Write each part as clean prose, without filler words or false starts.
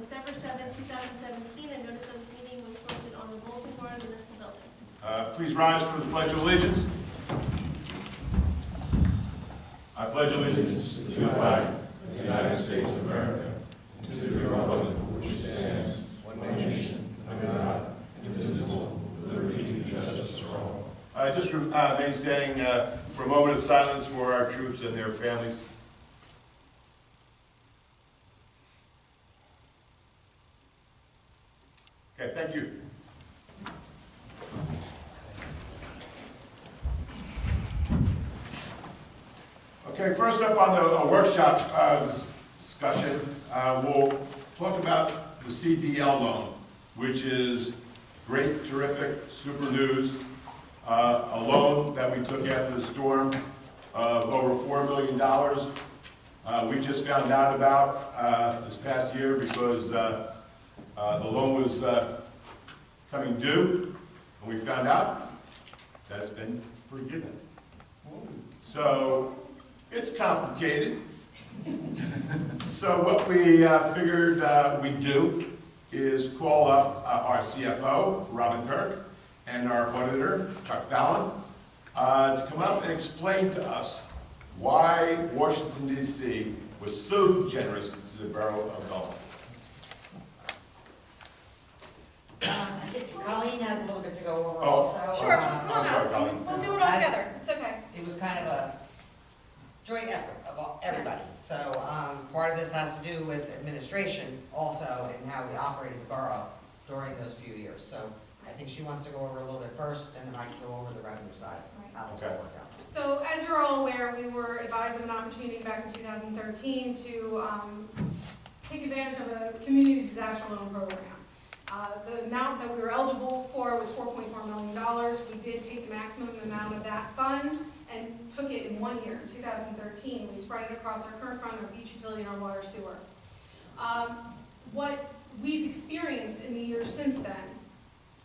December 7, 2017, and notice of this meeting was posted on the bulletin board of the municipal building. Please rise for the Pledge of Allegiance. I pledge allegiance to the flag of the United States of America, and to the republic for which it stands, one nation, under God, indivisible, with liberty and justice for all. Just remain standing for a moment of silence for our troops and their families. Okay, thank you. Okay, first up on the workshop discussion, we'll talk about the CDL loan, which is great, terrific, super news. A loan that we took after the storm of over $4 million. We just found out about this past year because the loan was coming due, and we found out that it's been forgiven. So it's complicated. So what we figured we'd do is call up our CFO, Robin Kirk, and our auditor, Chuck Fallon, to come up and explain to us why Washington, D.C. was so generous to the borough of Belmar. I think Colleen has a little bit to go over Oh, also. Sure, come on I'm sorry, up. Colleen. We'll do it all together. It's okay. It was kind of a joint effort of everybody. So part of this has to do with administration also and how we operated the borough during those few years. So I think she wants to go over a little bit first, and then I can go over the revenue side, how this all worked out. So as you're all aware, we were advised of an opportunity back in 2013 to take advantage of a community disaster loan program. The amount that we were eligible for was $4.4 million. We did take the maximum amount of that fund and took it in 1 year, in 2013. We spread it across our current fund, our beach utility, and our water sewer. What we've experienced in the years since then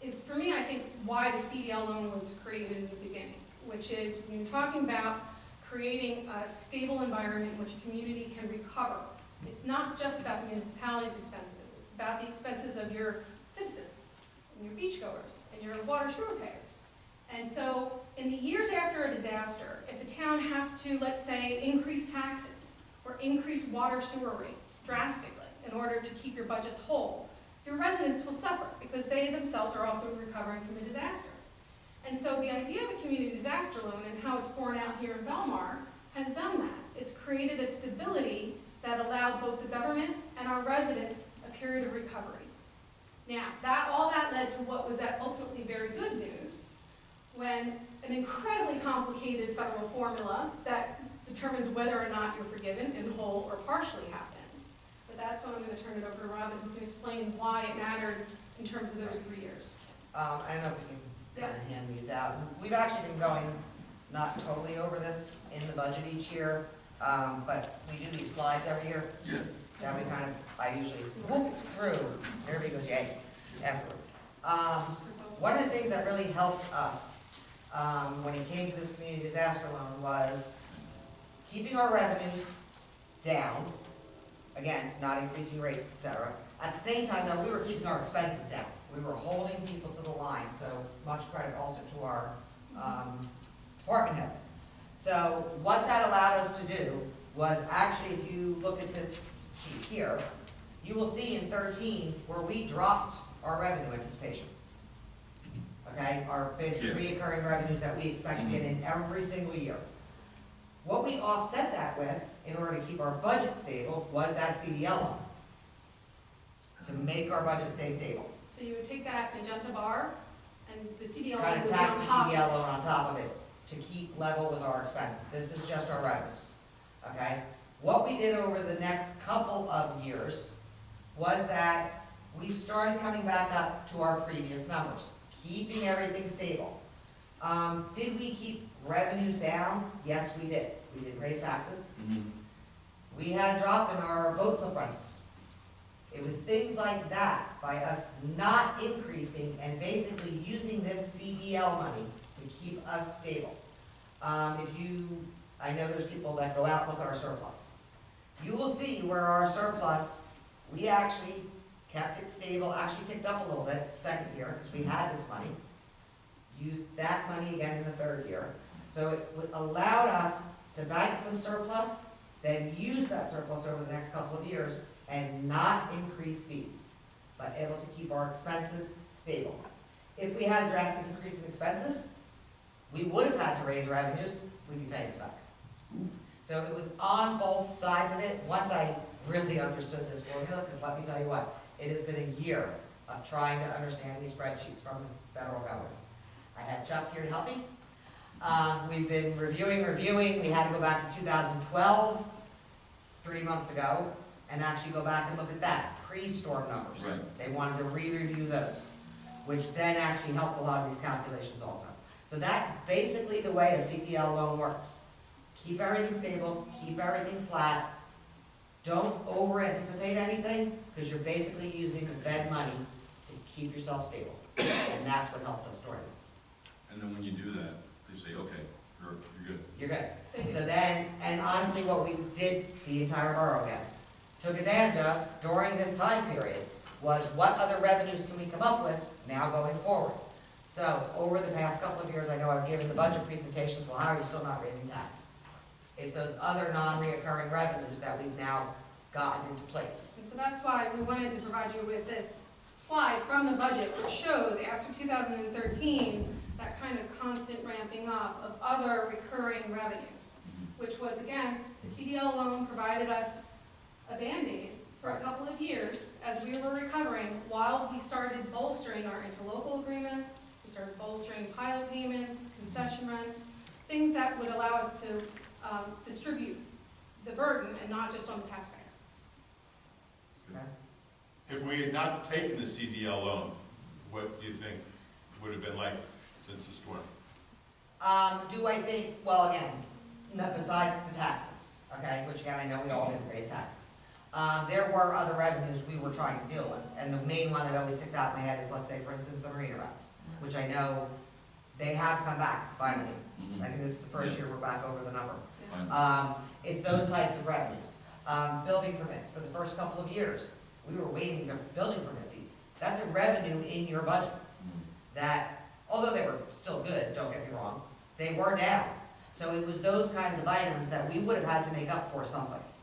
is, for me, I think, why the CDL loan was created in the beginning, which is when you're talking about creating a stable environment in which a community can recover. It's not just about the municipality's expenses. It's about the expenses of your citizens, and your beachgoers, and your water sewer payers. And so, in the years after a disaster, if a town has to, let's say, increase taxes or increase water sewer rates drastically in order to keep your budgets whole, your residents will suffer because they themselves are also recovering from the disaster. And so the idea of a community disaster loan and how it's borne out here in Belmar has done that. It's created a stability that allowed both the government and our residents a period of recovery. Now, all that led to what was ultimately very good news, when an incredibly complicated federal formula that determines whether or not you're forgiven in whole or partially happens. But that's when I'm going to turn it over to Robin, who can explain why it mattered in terms of those 3 years. I don't know if we can kind of hand these out. We've actually been going not totally over this in the budget each year, but we do these slides every year. Yeah. That we kind of, I usually whoop through, everybody goes yay afterwards. One of the things that really helped us when it came to this community disaster loan was keeping our revenues down, again, not increasing rates, etc. At the same time, though, we were keeping our expenses down. We were holding people to the line, so much credit also to our department heads. So what that allowed us to do was actually, if you look at this sheet here, you will see in 13 where we dropped our revenue anticipation. Okay, our basic reoccurring revenues that we expect to get in every single year. What we offset that with, in order to keep our budget stable, was that CDL loan, to make our budget stay stable. So you would take that magenta bar, and the CDL loan Kind would of be tack on the top. CDL loan on top of it to keep level with our expenses. This is just our revenues, okay? What we did over the next couple of years was that we started coming back up to our previous numbers, keeping everything stable. Did we keep revenues down? Yes, we did. We didn't raise taxes. We had a drop in our boat slip rentals. It was things like that, by us not increasing and basically using this CDL money to keep us stable. I know there's people that go out and look at our surplus. You will see where our surplus, we actually kept it stable, actually ticked up a little bit second year, because we had this money. Used that money again in the third year. So it allowed us to bank some surplus, then use that surplus over the next couple of years and not increase fees, but able to keep our expenses stable. If we had a drastic increase in expenses, we would have had to raise revenues, we'd be paying this back. So it was on both sides of it, once I really understood this formula, because let me tell you what, it has been a year of trying to understand these spreadsheets from the federal government. I had Chuck here to help me. We've been reviewing, we had to go back to 2012, 3 months ago, and actually go back and look at that, pre-storm numbers. Right. They wanted to re-review those, which then actually helped a lot of these calculations also. So that's basically the way a CDL loan works. Keep everything stable, keep everything flat, don't over-anticipate anything, because you're basically using the Fed money to keep yourself stable. And that's what helped us during this. And then when you do that, they say, okay, you're good. You're good. Thank you. So then, and honestly, what we did, the entire borough again, took advantage of during this time period, was what other revenues can we come up with now going forward? So, over the past couple of years, I know I've given the budget presentations, well, how are you still not raising taxes? It's those other non-reoccurring revenues that we've now gotten into place. And so that's why we wanted to provide you with this slide from the budget, which shows after 2013, that kind of constant ramping up of other recurring revenues, which was, again, the CDL loan provided us a Band-Aid for a couple of years as we were recovering, while we started bolstering our interlocal agreements, we started bolstering pilot payments, concession rents, things that would allow us to distribute the burden and not just on the taxpayer. Okay? If we had not taken the CDL loan, what do you think would have been like since the storm? Do I think, well, again, besides the taxes, okay, which again, I know we all didn't raise taxes. There were other revenues we were trying to deal with, and the main one that always sticks out in my head is, let's say, for instance, the marina rents, which I know they have come back, finally. I think this is the first year we're back over the number. It's those types of revenues. Building permits, for the first couple of years, we were waiving the building permit fees. That's a revenue in your budget that, although they were still good, don't get me wrong, they were down. So it was those kinds of items that we would have had to make up for someplace.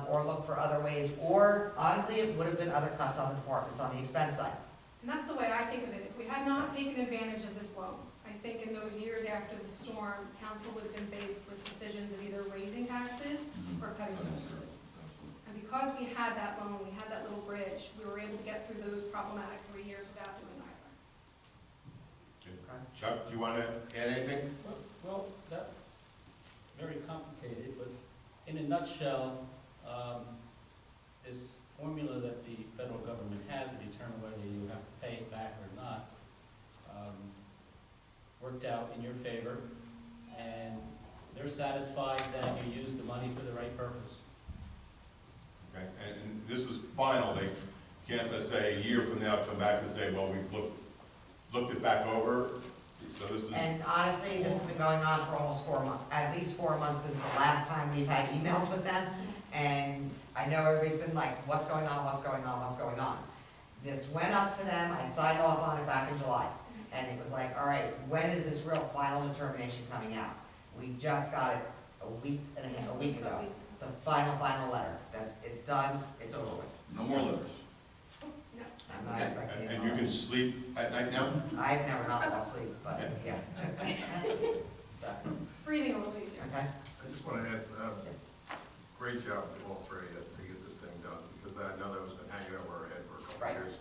Or look for other ways, or honestly, it would have been other cuts on the departments on the expense side. And that's the way I think of it. If we had not taken advantage of this loan, I think in those years after the storm, council would have been faced with decisions of either raising taxes or cutting services. And because we had that loan, we had that little bridge, we were able to get through those problematic 3 years without doing either. Chuck, do you want to add anything? Well, that's very complicated, but in a nutshell, this formula that the federal government has to determine whether you have to pay it back or not, worked out in your favor, and they're satisfied that you used the money for the right purpose. Okay, and this is final, they can't, let's say, a year from now, come back and say, well, we've looked it back over, so this is. And honestly, this has been going on for almost 4 months, at least 4 months since the last time we've had emails with them. And I know everybody's been like, what's going on, what's going on, what's going on? This went up to them, I signed off on it back in July. And it was like, all right, when is this real final determination coming out? We just got it a week ago. The final letter, that it's done, it's over with. No more letters. No. I'm not expecting it. And you can sleep at night now? I've never not lost sleep, but yeah. So, Breathing a little easier. okay. I just want to add, great job to all three to get this thing done, because I know that was been hanging over our head for a couple Right. of years.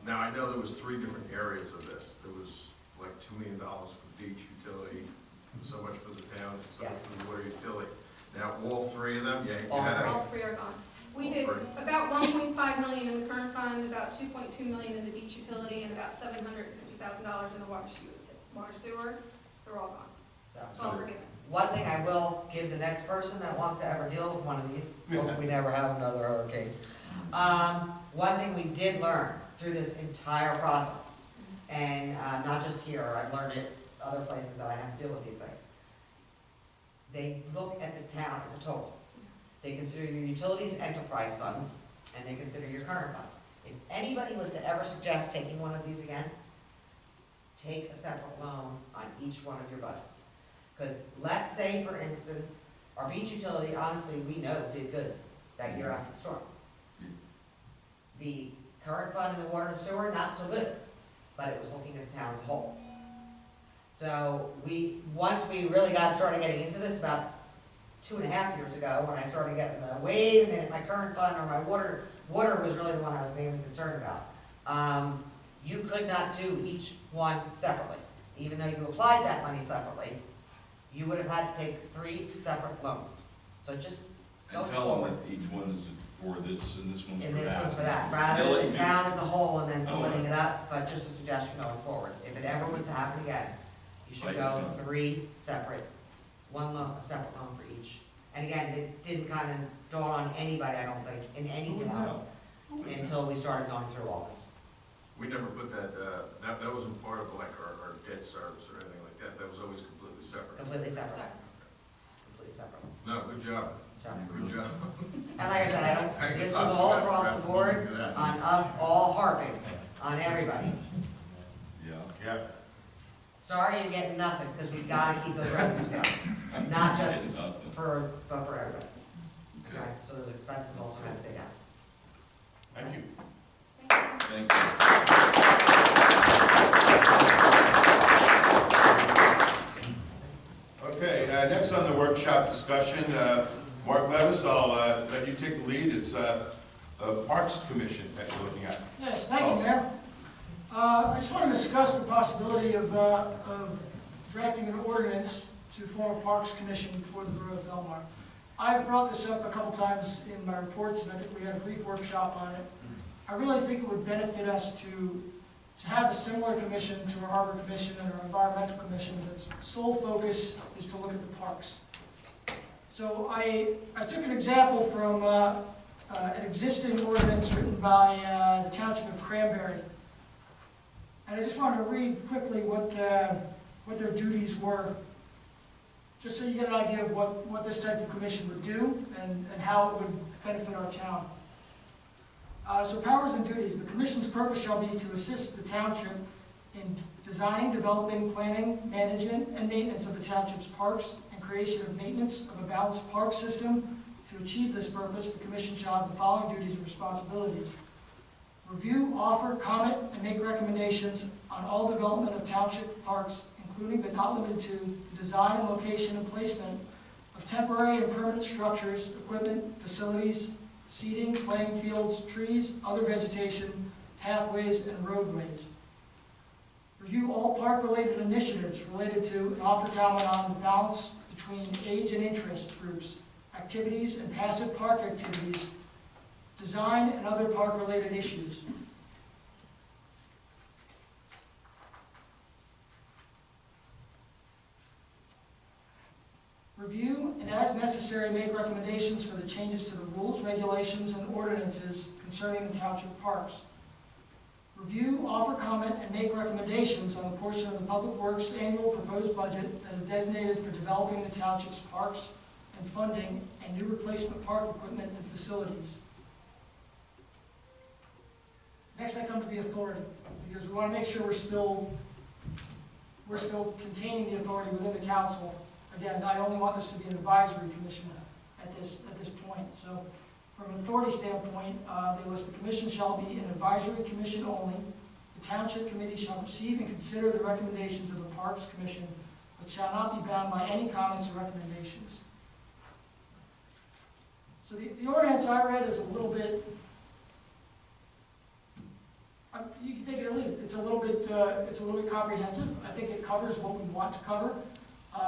Now, I know there was 3 different areas of this. There was like $2 million for beach utility, so much for the town, so much Yes. for the water utility. Now, all 3 of them, you All had All three are gone. We did All three. about 1.5 million in the current fund, about 2.2 million in the beach utility, and about $750,000 in the water sewer. They're all gone. So, It's all forgiven. one thing I will give the next person that wants to ever deal with one of these, hope we never have another hurricane. One thing we did learn through this entire process, and not just here, I've learned it other places that I have to deal with these things. They look at the town as a total. They consider your utilities enterprise funds, and they consider your current fund. If anybody was to ever suggest taking one of these again, take a separate loan on each one of your budgets. Because let's say, for instance, our beach utility, honestly, we know did good that year after the storm. The current fund in the water and sewer, not so good, but it was looking at the town as a whole. So once we really started getting into this about 2.5 years ago, when I started getting the, wait a minute, my current fund or my water was really the one I was mainly concerned about. You could not do each one separately. Even though you applied that money separately, you would have had to take 3 separate loans. So just And going tell forward. them that each one is for this and this one's for And that. this one's for that, rather They'll than let the you- town as a whole and then Oh, splitting it up, but just a suggestion going forward. If it ever was to happen again, you should Like go it. 3 separate, one loan, a separate loan for each. And again, it didn't kind of dawn on anybody, I don't think, in any town, until we started going through all this. We never put that wasn't part of like our debt service or anything like that. That was always completely separate. Completely separate. Completely separate. No, good job. So, Good job. and like I said, this was all across the board, on us all harping on everybody. Yeah. Yeah. Sorry you're getting nothing, because we've got to keep those revenues down, not just Nothing. but for everybody. Okay. Okay, so those expenses also have to stay down. Thank you. Thank you. Okay, next on the workshop discussion, Mark Levis, I'll let you take the lead. It's Parks Commission that you're looking at. Yes, thank you, Mayor. I just want to discuss the possibility of drafting an ordinance to form a Parks Commission for the Borough of Belmar. I've brought this up a couple times in my reports, and I think we had a brief workshop on it. I really think it would benefit us to have a similar commission to our Harbor Commission and our Environmental Commission that's sole focus is to look at the parks. So I took an example from an existing ordinance written by the Township of Cranberry. And I just wanted to read quickly what their duties were, just so you get an idea of what this type of commission would do and how it would benefit our town. So powers and duties. The commission's purpose shall be to assist the township in designing, developing, planning, management, and maintenance of the township's parks and creation of maintenance of a balanced park system. To achieve this purpose, the commission shall have the following duties and responsibilities: review, offer, comment, and make recommendations on all development of township parks, including but not limited to the design and location and placement of temporary and permanent structures, equipment, facilities, seating, playing fields, trees, other vegetation, pathways, and roadways. Review all park-related initiatives related to and offer comment on the balance between age and interest groups, activities and passive park activities, design and other park-related issues. Review and as necessary make recommendations for the changes to the rules, regulations, and ordinances concerning the township parks. Review, offer comment, and make recommendations on the portion of the Public Works annual proposed budget that is designated for developing the township's parks and funding and new replacement park equipment and facilities. Next, I come to the authority, because we want to make sure we're still containing the authority within the council. Again, I only want this to be an advisory commission at this point. So, from an authority standpoint, they list the commission shall be an advisory commission only. The township committee shall receive and consider the recommendations of the Parks Commission, but shall not be bound by any comments or recommendations. So the ordinance I read is a little bit, you can take it or leave it. It's a little bit comprehensive. I think it covers what we want to cover.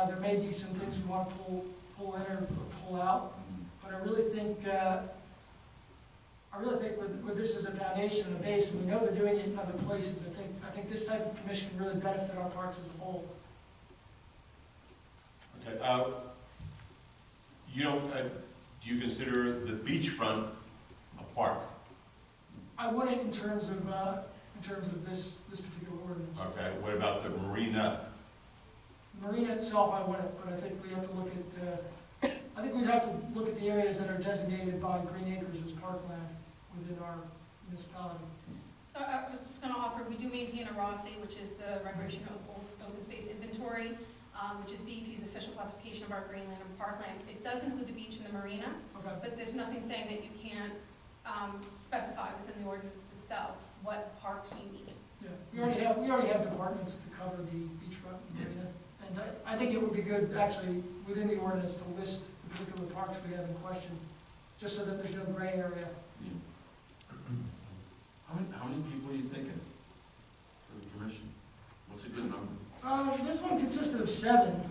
There may be some things we want to pull in or pull out, but I really think with this as a foundation and a base, and we know they're doing it in other places, I think this type of commission can really benefit our parks as a whole. Okay, do you consider the beachfront a park? I wouldn't in terms of this particular ordinance. Okay, what about the marina? Marina itself, I wouldn't, but I think we have to look at. I think we'd have to look at the areas that are designated by Green Acres as parkland, municipality. So I was just gonna offer, we do maintain a ROSI, which is the Recreation Open Space Inventory, which is DEP's official classification of our greenland and parkland. It does include the beach and the marina, Okay. but there's nothing saying that you can't specify within the ordinance itself what parks you need. Yeah, we already have departments to cover the beachfront and marina. And I think it would be good, actually, within the ordinance to list the particular parks we have in question, just so that there's no gray area. How many people are you thinking for the commission? What's a good number? This one consisted of 7.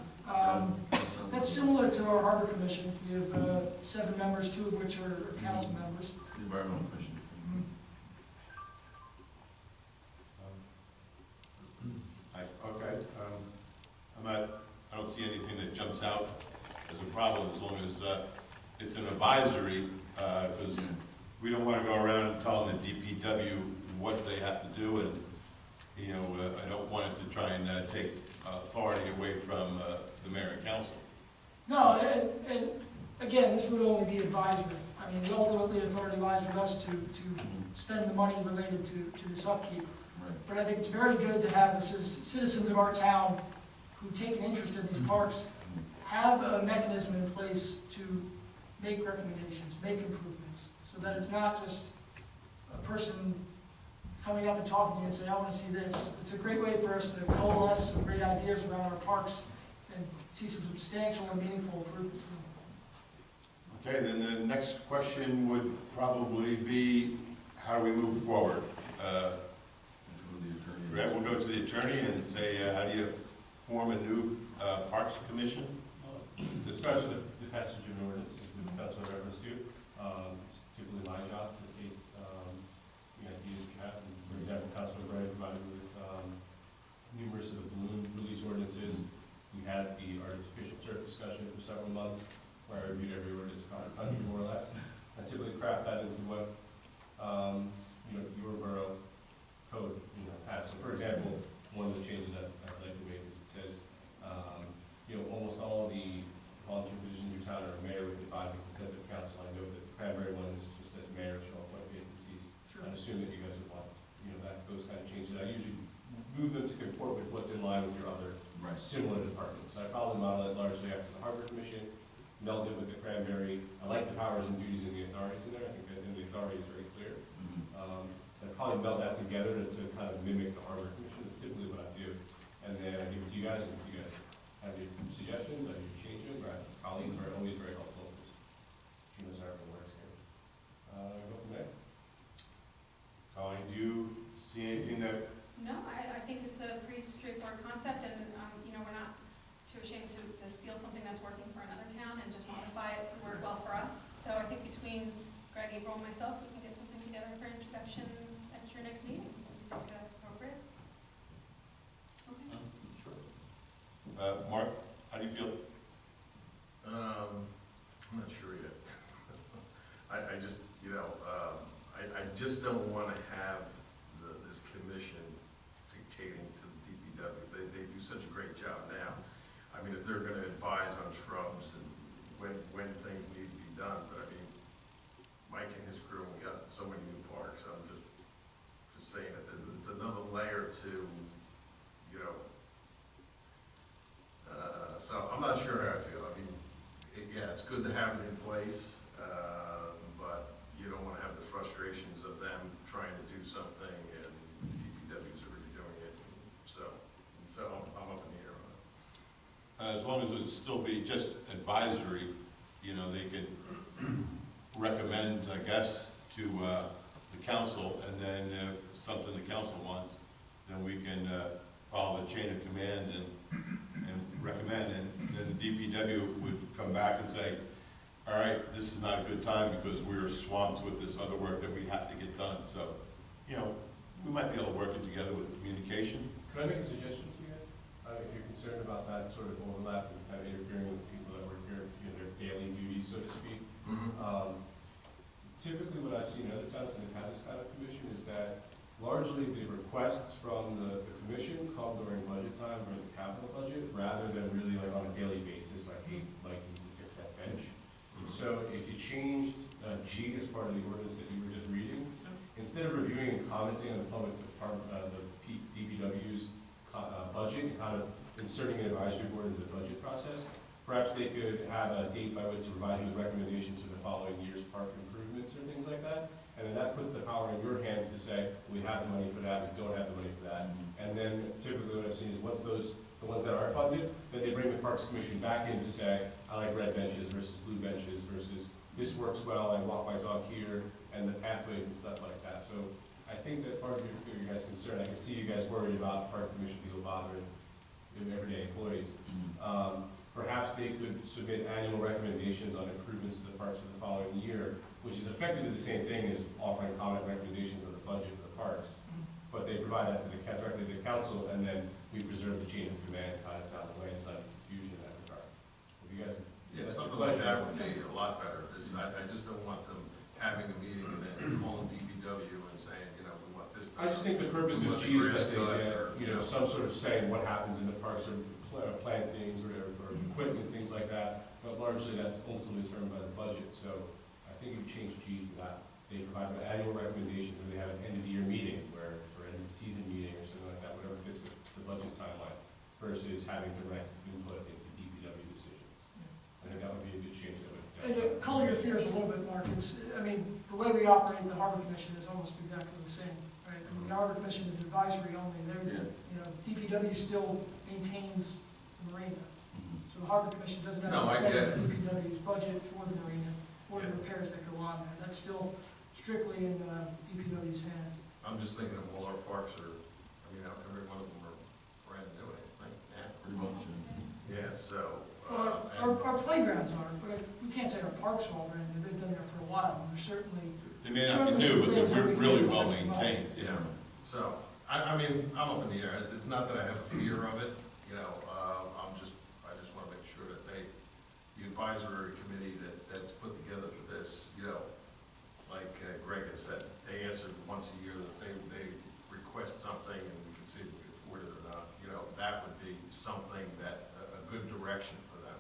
That's similar to our harbor commission. We have 7 members, 2 of which are council members. The environmental commission. Okay, I don't see anything that jumps out as a problem as long as it's an advisory, because we don't want to go around telling the DPW what they have to do, and, you know, I don't want it to try and take authority away from the mayor and council. No, and again, this would only be advisory. I mean, ultimately, the authority lies with us to spend the money related to this upkeep. Right. But I think it's very good to have the citizens of our town who take an interest in these parks have a mechanism in place to make recommendations, make improvements, so that it's not just a person coming up and talking to you and saying, I want to see this. It's a great way for us to coalesce some great ideas around our parks and see some substantial and meaningful improvements. Okay, then the next question would probably be, how do we move forward? Right, we'll go to the attorney and say, how do you form a new Parks Commission? It starts with the passage of an ordinance, as the council referenced to. It's typically my job to take the ideas you have. And for example, Councilor Bray provided me with numerous of the balloon release ordinances. We had the artificial turf discussion for several months, where I reviewed every ordinance across the country, more or less. I typically craft that into what your borough code has. So for example, one of the changes that I'd like to make is it says, almost all the volunteer positions in your town are mayor with advising consent of council. I know that the Cranberry one just says mayor shall appoint vacancies. Sure. I assume that you guys would want, those kind of changes. I usually move them to comport with what's in line with your other similar departments. So I probably model it largely after the Harbor Commission, meld it with the Cranberry. I like the powers and duties and the authorities in there. I think that the authority is very clear. I'd probably meld that together to kind of mimic the Harbor Commission. That's typically what I do. And then I give it to you guys, and if you guys have your suggestions, or you change them, or colleagues are always very helpful, because she knows how everything works here. Go from there. Colleen, do you see anything that, No, I think it's a pretty straightforward concept, and, we're not too ashamed to steal something that's working for another town and just modify it to work well for us. So I think between Greg, April, and myself, we can get something together for introduction at your next meeting. I think that's appropriate. Okay. sure. Mark, how do you feel? I'm not sure yet. I just, I just don't want to have this commission dictating to the DPW. They do such a great job now. I mean, if they're going to advise on shrubs and when things need to be done, but I mean, Mike and his crew, we got so many new parks. I'm just saying that it's another layer to, so I'm not sure how I feel. I mean, it's good to have it in place, but you don't want to have the frustrations of them trying to do something and DPW's already doing it. So I'm up in the air on it. As long as it still be just advisory, they could recommend, I guess, to the council, and then if something the council wants, then we can follow the chain of command and recommend, and then the DPW would come back and say, all right, this is not a good time because we're swamped with this other work that we have to get done. So, we might be able to work it together with communication. Could I make a suggestion to you guys? If you're concerned about that sort of overlap and kind of interfering with people that work here, their daily duties, so to speak. Typically what I've seen in other towns when they've had this kind of commission is that largely the requests from the commission come during budget time or the capital budget, rather than really like on a daily basis, like, hey, like you can fix that bench. So if you changed G as part of the ordinance that you were just reading, instead of reviewing and commenting on the public department, DPW's budget and kind of inserting an advisory board into the budget process, perhaps they could have a date by which to provide you with recommendations for the following year's park improvements or things like that. And then that puts the power in your hands to say, we have the money for that, we don't have the money for that. And then typically what I've seen is once the ones that are funded, then they bring the Parks Commission back in to say, I like red benches versus blue benches versus this works well, I walk my dog here, and the pathways and stuff like that. So I think that part of your guys' concern, I can see you guys worried about the Park Commission people bothering everyday employees. Perhaps they could submit annual recommendations on improvements to the parks for the following year, which is effectively the same thing as offering comment recommendations on the budget for the parks. But they provide that to directly to the council, and then we preserve the chain of command kind of down the way. It's not confusion in that regard. If you guys, Yeah, that's something your like pleasure. that would be a lot better, because I just don't want them having a meeting and then calling DPW and saying, you know, we want this. I just think the purpose We of want the G is grass that they cut, get, or, you know, some sort of say in what happens in the parks or plantings or equipment, things like that. But largely that's ultimately determined by the budget. So I think you change G to that. They provide annual recommendations when they have an end of the year meeting or end of the season meeting or something like that, whatever fits with the budget timeline, versus having direct input into DPW decisions. I think that would be a good change. And to color your fears a little bit, Mark, I mean, the way we operate the Harbor Commission is almost exactly the same, right? I mean, the Harbor Commission is advisory only. DPW still maintains the marina. So the Harbor Commission doesn't have No, to I set get it. DPW's budget for the marina, or the Yeah. repairs that go on there. That's still strictly in DPW's hands. I'm just thinking of all our parks are, I mean, every one of them are brand new, I think, yeah. Pretty much. Yeah, so, Well, our playgrounds are, but we can't say our parks are all brand new. They've been there for a while, and they're certainly, They may not be new, but they're really well maintained. yeah, so, I mean, I'm up in the air. It's not that I have a fear of it, you know, I just want to make sure that the advisory committee that's put together for this, you know, like Greg had said, they answered once a year that they request something and we can see if we can afford it or not. You know, that would be something that, a good direction for them.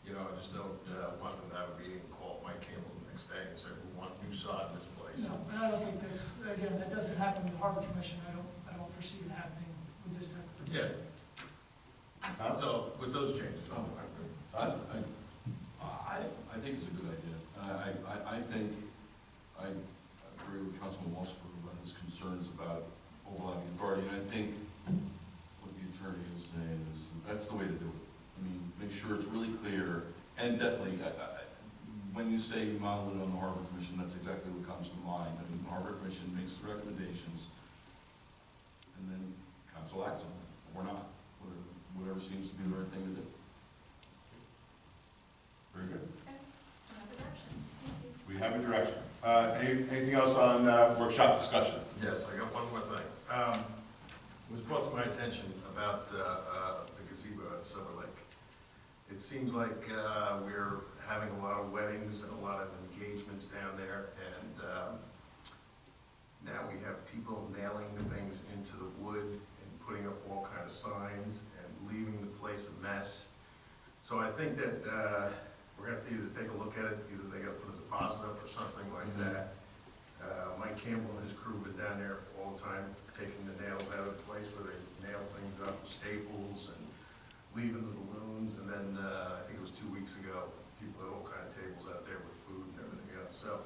You know, I just don't want them to have a meeting and call Mike Campbell the next day and say, we want new sod in this place. no, and I don't think that's, again, that doesn't happen with the Harbor Commission. I don't foresee it happening with this type of Yeah. commission. So with those changes, I'm fine. I think it's a good idea. I think, I agree with Councilman Walsberg about his concerns about overlapping authority, and I think what the attorney is saying is that's the way to do it. I mean, make sure it's really clear, and definitely, when you say model it on the Harbor Commission, that's exactly what comes to mind. I mean, the Harbor Commission makes the recommendations, and then council acts on it, or not, whatever seems to be the right thing to do. Very good. Another direction. Thank you. We have a direction. Anything else on workshop discussion? Yes, I got one more thing. It was brought to my attention about the gazebo at Silver Lake. It seems like we're having a lot of weddings and a lot of engagements down there, and now we have people nailing the things into the wood and putting up all kind of signs and leaving the place a mess. So I think that we're gonna have to either take a look at it, either they gotta put a deposit up or something like that. Mike Campbell and his crew have been down there all the time, taking the nails out of the place where they nail things up, staples and leaving the balloons. And then, I think it was 2 weeks ago, people had all kind of tables out there with food and everything else. So,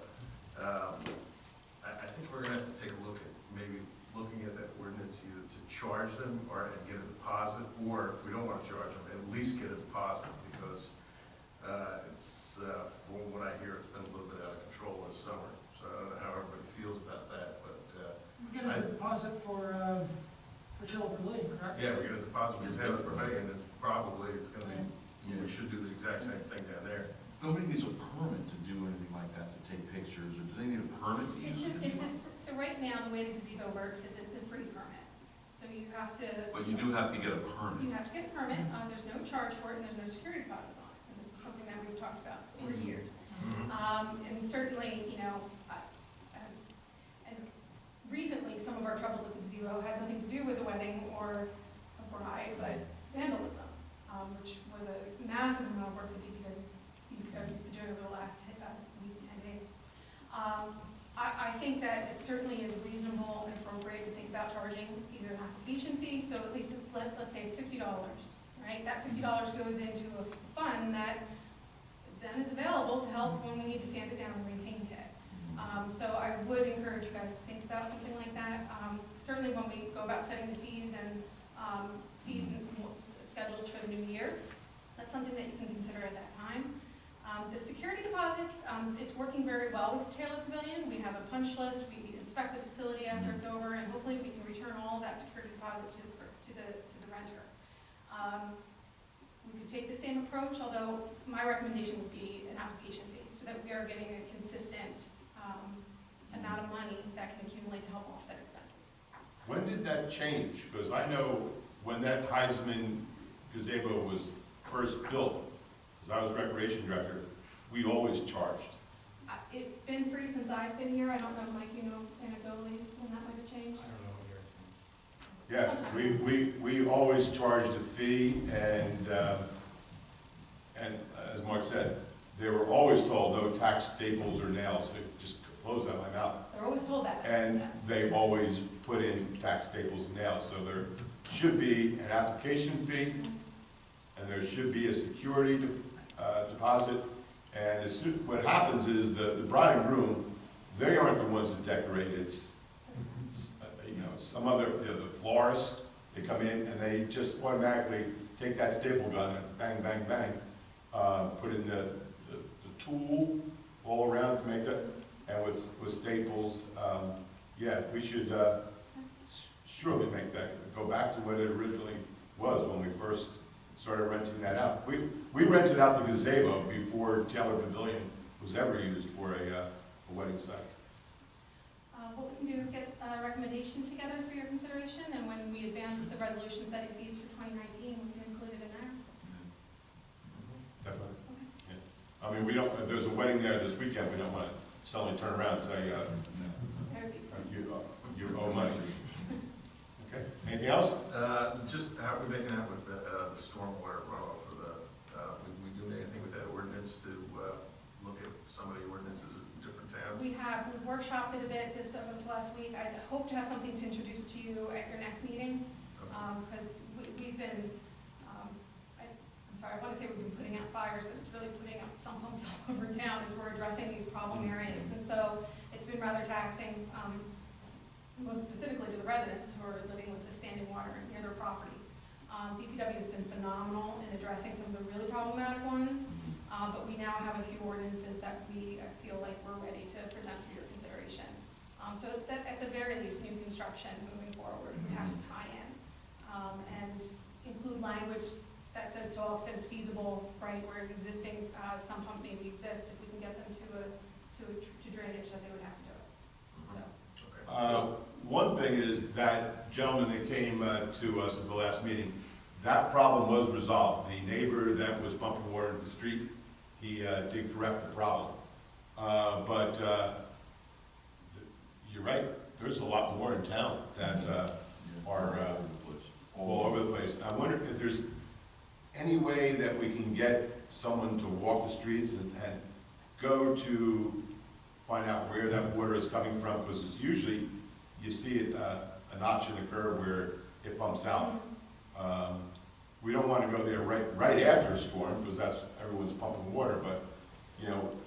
I think we're gonna have to take a look at, maybe looking at that ordinance, either to charge them or and get a deposit, or if we don't wanna charge them, at least get a deposit, because it's, from what I hear, it's been a little bit out of control this summer. So I don't know how everybody feels about that, but, We get a deposit for Chiller Lane, correct? yeah, we get a deposit from Taylor Pavilion, and probably it's gonna be, we should do the exact same thing down there. Nobody needs a permit to do anything like that, to take pictures, or do they need a permit to use the gazebo? So right now, the way the gazebo works is it's a free permit. So you have to. But you do have to get a You permit. have to get a permit, there's no charge for it, and there's no security deposit on it. And this is something that we've talked about for years. And certainly, you know, and recently, some of our troubles at the gazebo had nothing to do with the wedding or a bride, but vandalism, which was a massive amount of work that DPW's been doing over the last week to 10 days. I think that it certainly is reasonable and appropriate to think about charging either an application fee, so at least, let's say it's $50, right? That $50 goes into a fund that then is available to help when we need to sand it down and repaint it. So I would encourage you guys to think about something like that. Certainly when we go about setting the fees and schedules for the new year, that's something that you can consider at that time. The security deposits, it's working very well with the Taylor Pavilion. We have a punch list, we inspect the facility after it's over, and hopefully we can return all of that security deposit to the renter. We could take the same approach, although my recommendation would be an application fee, so that we are getting a consistent amount of money that can accumulate to help offset expenses. When did that change? Because I know when that Heisman gazebo was first built, because I was recreation director, we always charged. It's been free since I've been here. I don't know, Mike, you know anecdotally when that might have changed? I don't know what you're saying. Yeah, we always charged a fee, and as Mark said, they were always told no tax staples or nails. It just flows out of my mouth. They're always told that. And yes. they always put in tax staples and nails, so there should be an application fee, and there should be a security deposit. And what happens is the bride and groom, they aren't the ones that decorate. It's some other, the florist, they come in and they just automatically take that staple gun and bang, bang, bang, put in the tool all around to make that, and with staples, yeah, we should surely make that, go back to what it originally was when we first started renting that out. We rented out the gazebo before Taylor Pavilion was ever used for a wedding site. What we can do is get a recommendation together for your consideration, and when we advance the resolution setting fees for 2019, we can include it in there. Definitely. Yeah. I mean, we don't, if there's a wedding there this weekend, we don't want to suddenly turn around and say, That would be pleasant. you owe money. Okay, anything else? Just how are we making out with the stormwater runoff for we doing anything with that ordinance to look at some of the ordinances in different towns? We've workshopped it a bit this last week. I hope to have something to introduce to you at your next meeting, because we've been, I'm sorry, I want to say we've been putting out fires, but it's really putting out sump pumps all over town as we're addressing these problem areas. And so it's been rather taxing, most specifically to the residents who are living with the standing water near their properties. DPW has been phenomenal in addressing some of the really problematic ones, but we now have a few ordinances that we feel like we're ready to present for your consideration. So that at the very least, new construction moving forward would have to tie in and include language that says to all extents feasible, right, where an existing sump pump maybe exists, if we can get them to drainage, that they would have to do it. So. One thing is that gentleman that came to us at the last meeting, that problem was resolved. The neighbor that was pumping water into the street, he did correct the problem. But you're right, there's a lot more in town that are all over the place. I wonder if there's any way that we can get someone to walk the streets and go to find out where that water is coming from, because it's usually, you see it, a notch in the curb where it pumps out. We don't want to go there right after a storm, because that's, everyone's pumping water, but,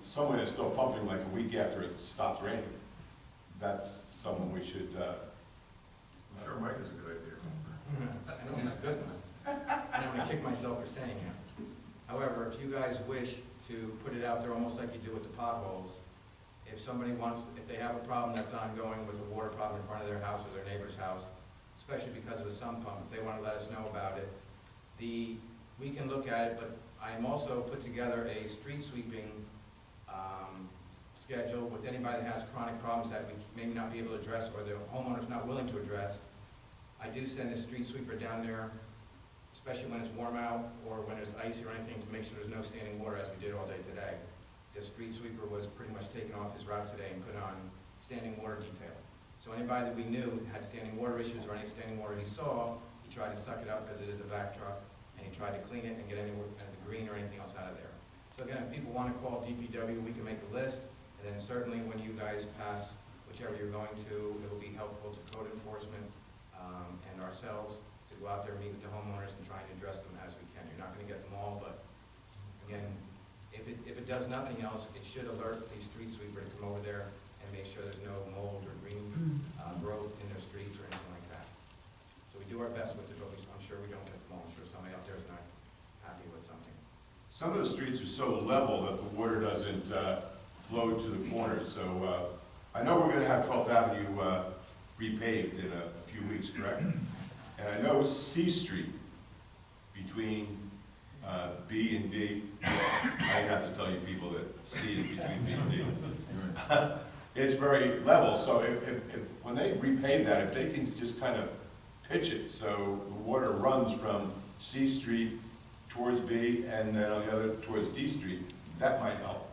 someone is still pumping like a week after it stops raining. That's someone we should, I'm sure Mike is a good idea. I know it's good. I don't want to kick myself for saying it. However, if you guys wish to put it out there almost like you do with the potholes, if somebody wants, if they have a problem that's ongoing with a water problem in front of their house or their neighbor's house, especially because of a sump pump, if they want to let us know about it, we can look at it, but I'm also put together a street sweeping schedule with anybody that has chronic problems that we may not be able to address or the homeowner's not willing to address. I do send a street sweeper down there, especially when it's warm out or when there's ice or anything, to make sure there's no standing water, as we did all day today. The street sweeper was pretty much taken off his route today and put on standing water detail. So anybody that we knew had standing water issues or any standing water he saw, he tried to suck it up because it is a vac truck, and he tried to clean it and get any green or anything else out of there. So again, if people want to call DPW, we can make a list, and then certainly when you guys pass whichever you're going to. It will be helpful to code enforcement and ourselves to go out there, meet with the homeowners and try and address them as we can. You're not going to get them all, but again, if it does nothing else, it should alert the street sweeper to come over there and make sure there's no mold or green growth in their streets or anything like that. So we do our best with it, but I'm sure we don't get them all. I'm sure somebody out there is not happy with something. Some of the streets are so level that the water doesn't flow to the corners. So I know we're going to have 12th Avenue repaved in a few weeks, correct? And I know C Street between B and D, I have to tell you people that C is between B and D. It's very level, so if when they repave that, if they can just kind of pitch it so the water runs from C Street towards B and then on the other towards D Street, that might help.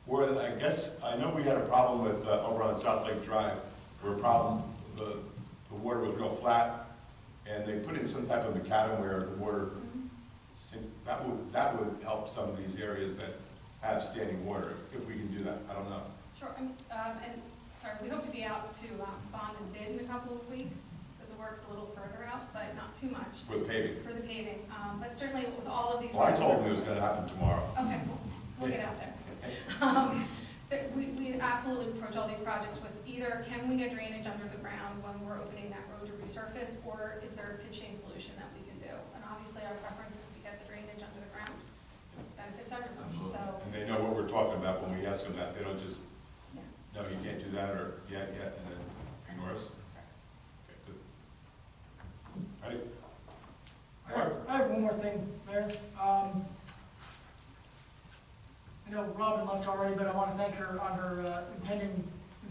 Or I guess, I know we had a problem with, over on South Lake Drive, where the water was real flat, and they put in some type of macadam where the water sinks. That would help some of these areas that have standing water, if we can do that. I don't know. Sure, and sorry, we hope to be out to bond and bid in a couple of weeks. The work's a little further out, but not too much. For the paving. For the paving, but certainly with all of these. Well, I told them it was gonna happen tomorrow. Okay, we'll get out there. We absolutely approach all these projects with either can we get drainage under the ground when we're opening that road to resurface, or is there a pitching solution that we can do? And obviously our preference is to get the drainage under the ground. Benefits everyone, so. And they know what we're talking about when we ask them that. They don't just, Yes. no, you can't do that, or yeah, and then ignore us. Okay, good. Right? I have one more thing, Mayor. I know Robin left already, but I want to thank her on her impending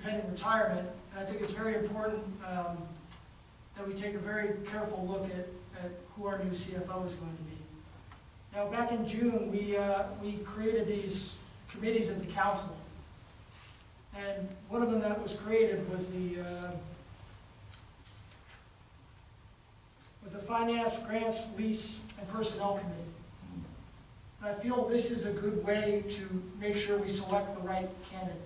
retirement. And I think it's very important that we take a very careful look at who our new CFO is going to be. Now, back in June, we created these committees of the council. And one of them that was created was the Finance, Grants, Lease, and Personnel Committee. And I feel this is a good way to make sure we select the right candidate.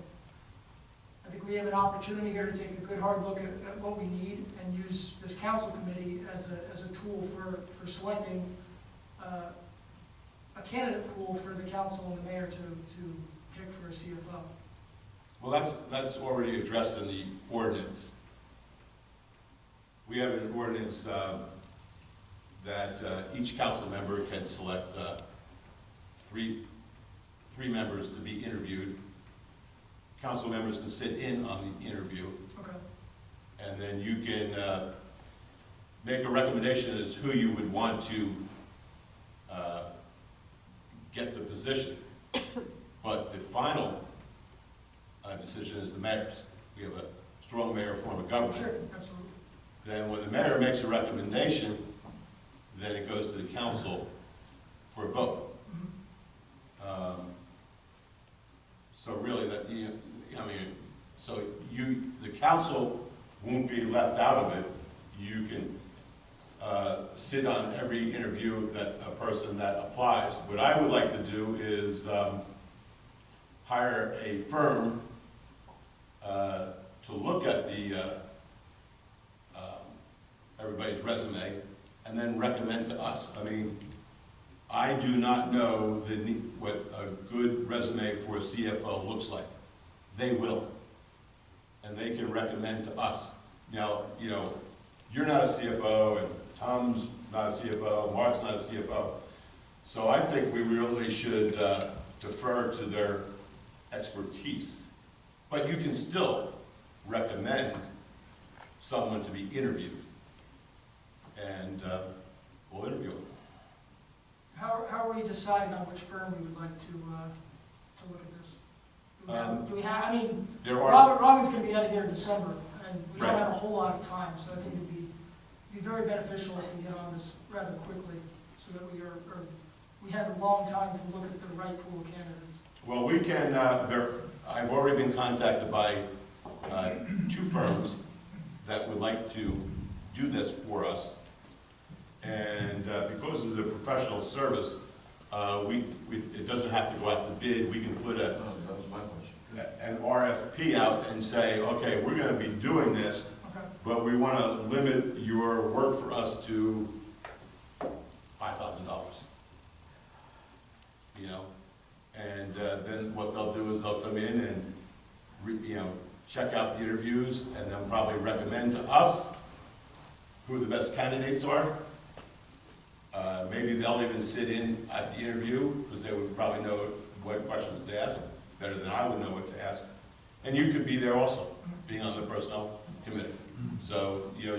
I think we have an opportunity here to take a good hard look at what we need and use this council committee as a tool for selecting a candidate pool for the council and the mayor to pick for a CFO. Well, that's already addressed in the ordinance. We have an ordinance that each council member can select three members to be interviewed. Council members can sit in on the interview. Okay. And then you can make a recommendation as who you would want to get the position. But the final decision is the mayor's. We have a strong mayor form of government. Sure, absolutely. Then when the mayor makes a recommendation, then it goes to the council for a vote. So really, the council won't be left out of it. You can sit on every interview that a person that applies. What I would like to do is hire a firm to look at everybody's resume and then recommend to us. I mean, I do not know what a good resume for a CFO looks like. They will. And they can recommend to us. Now, you're not a CFO, and Tom's not a CFO, Mark's not a CFO. So I think we really should defer to their expertise. But you can still recommend someone to be interviewed. And we'll interview them. How are we deciding on which firm we would like to look at this? Do we have, I mean, Robin's going to be out of here in December, and we don't have a whole lot of time, so I think it'd be very beneficial if we get on this rather quickly, so that we have a long time to look at the right pool of candidates. Well, we can, I've already been contacted by 2 firms that would like to do this for us. And because of the professional service, it doesn't have to go out to bid, we can put Oh, that was my question. an RFP out and say, okay, we're gonna be doing this, Okay. but we wanna limit your work for us to $5,000. You know, and then what they'll do is they'll come in and, check out the interviews, and then probably recommend to us who the best candidates are. Maybe they'll even sit in at the interview, because they would probably know what questions to ask, better than I would know what to ask. And you could be there also, being on the personnel committee. So, you're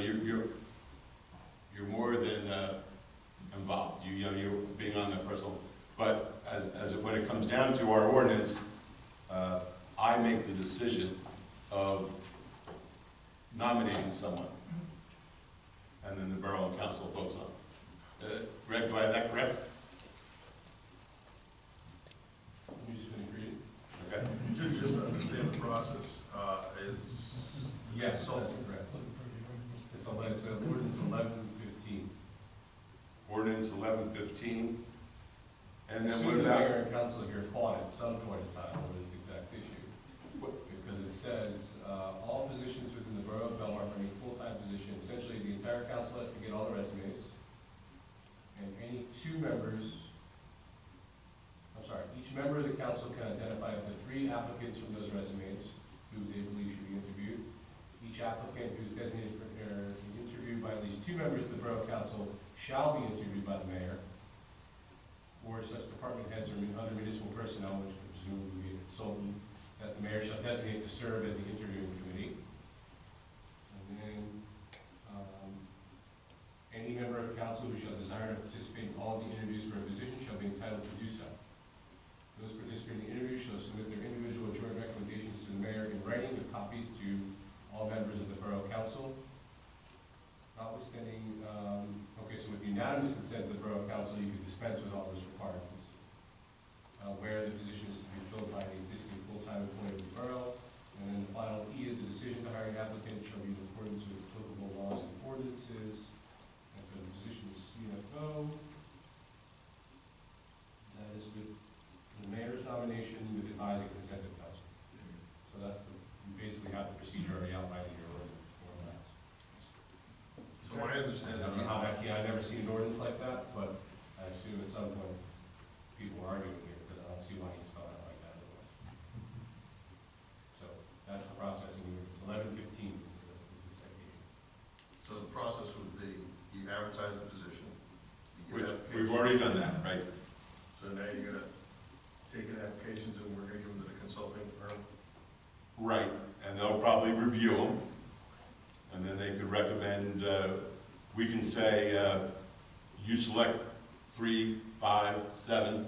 more than involved, you're being on the personnel. But when it comes down to our ordinance, I make the decision of nominating someone, and then the borough council votes on it. Greg, do I have that correct? Let me just finish reading. Okay. Just to understand the process, is. Yes, that's correct. It's ordinance 1115. Ordinance 1115. And then Assume what the about, mayor and council here fought at some point in time over this exact issue. Because it says, all positions within the borough of Belmar for any full-time position, essentially the entire council has to get all the resumes. And any two members, each member of the council can identify up to 3 applicants from those resumes who they believe should be interviewed. Each applicant who is designated for interview by at least 2 members of the borough council shall be interviewed by the mayor or such department heads or other municipal personnel, which could presumably be a consultant, that the mayor shall designate to serve as the interviewing committee. And then, any member of council who shall desire to participate in all the interviews for a position shall be entitled to do so. Those participating in the interview shall submit their individual or joint recommendations to the mayor in writing with copies to all members of the borough council. Notwithstanding, so with unanimous consent of the borough council, you can dispense with all those requirements. Where the position is to be filled by an existing full-time employee of the borough. And then the final E is the decision to hire an applicant shall be in accordance with applicable laws and ordinances. And for the position of CFO, that is with the mayor's nomination with advising consent of council. So you basically have the procedure already outlined in your ordinance. So I understand. I don't know how that came, I've never seen an ordinance like that, but I assume at some point people were arguing here, because I don't see why you spell it like that otherwise. So that's the process, and it's 1115 is the citation. So the process would be, you advertise the position. you which get we've applications. already done that, right? So now you're gonna take in applications and we're gonna give them to the consulting firm? Right, and they'll probably review them, and then they could recommend, we can say, you select 3, 5, 7,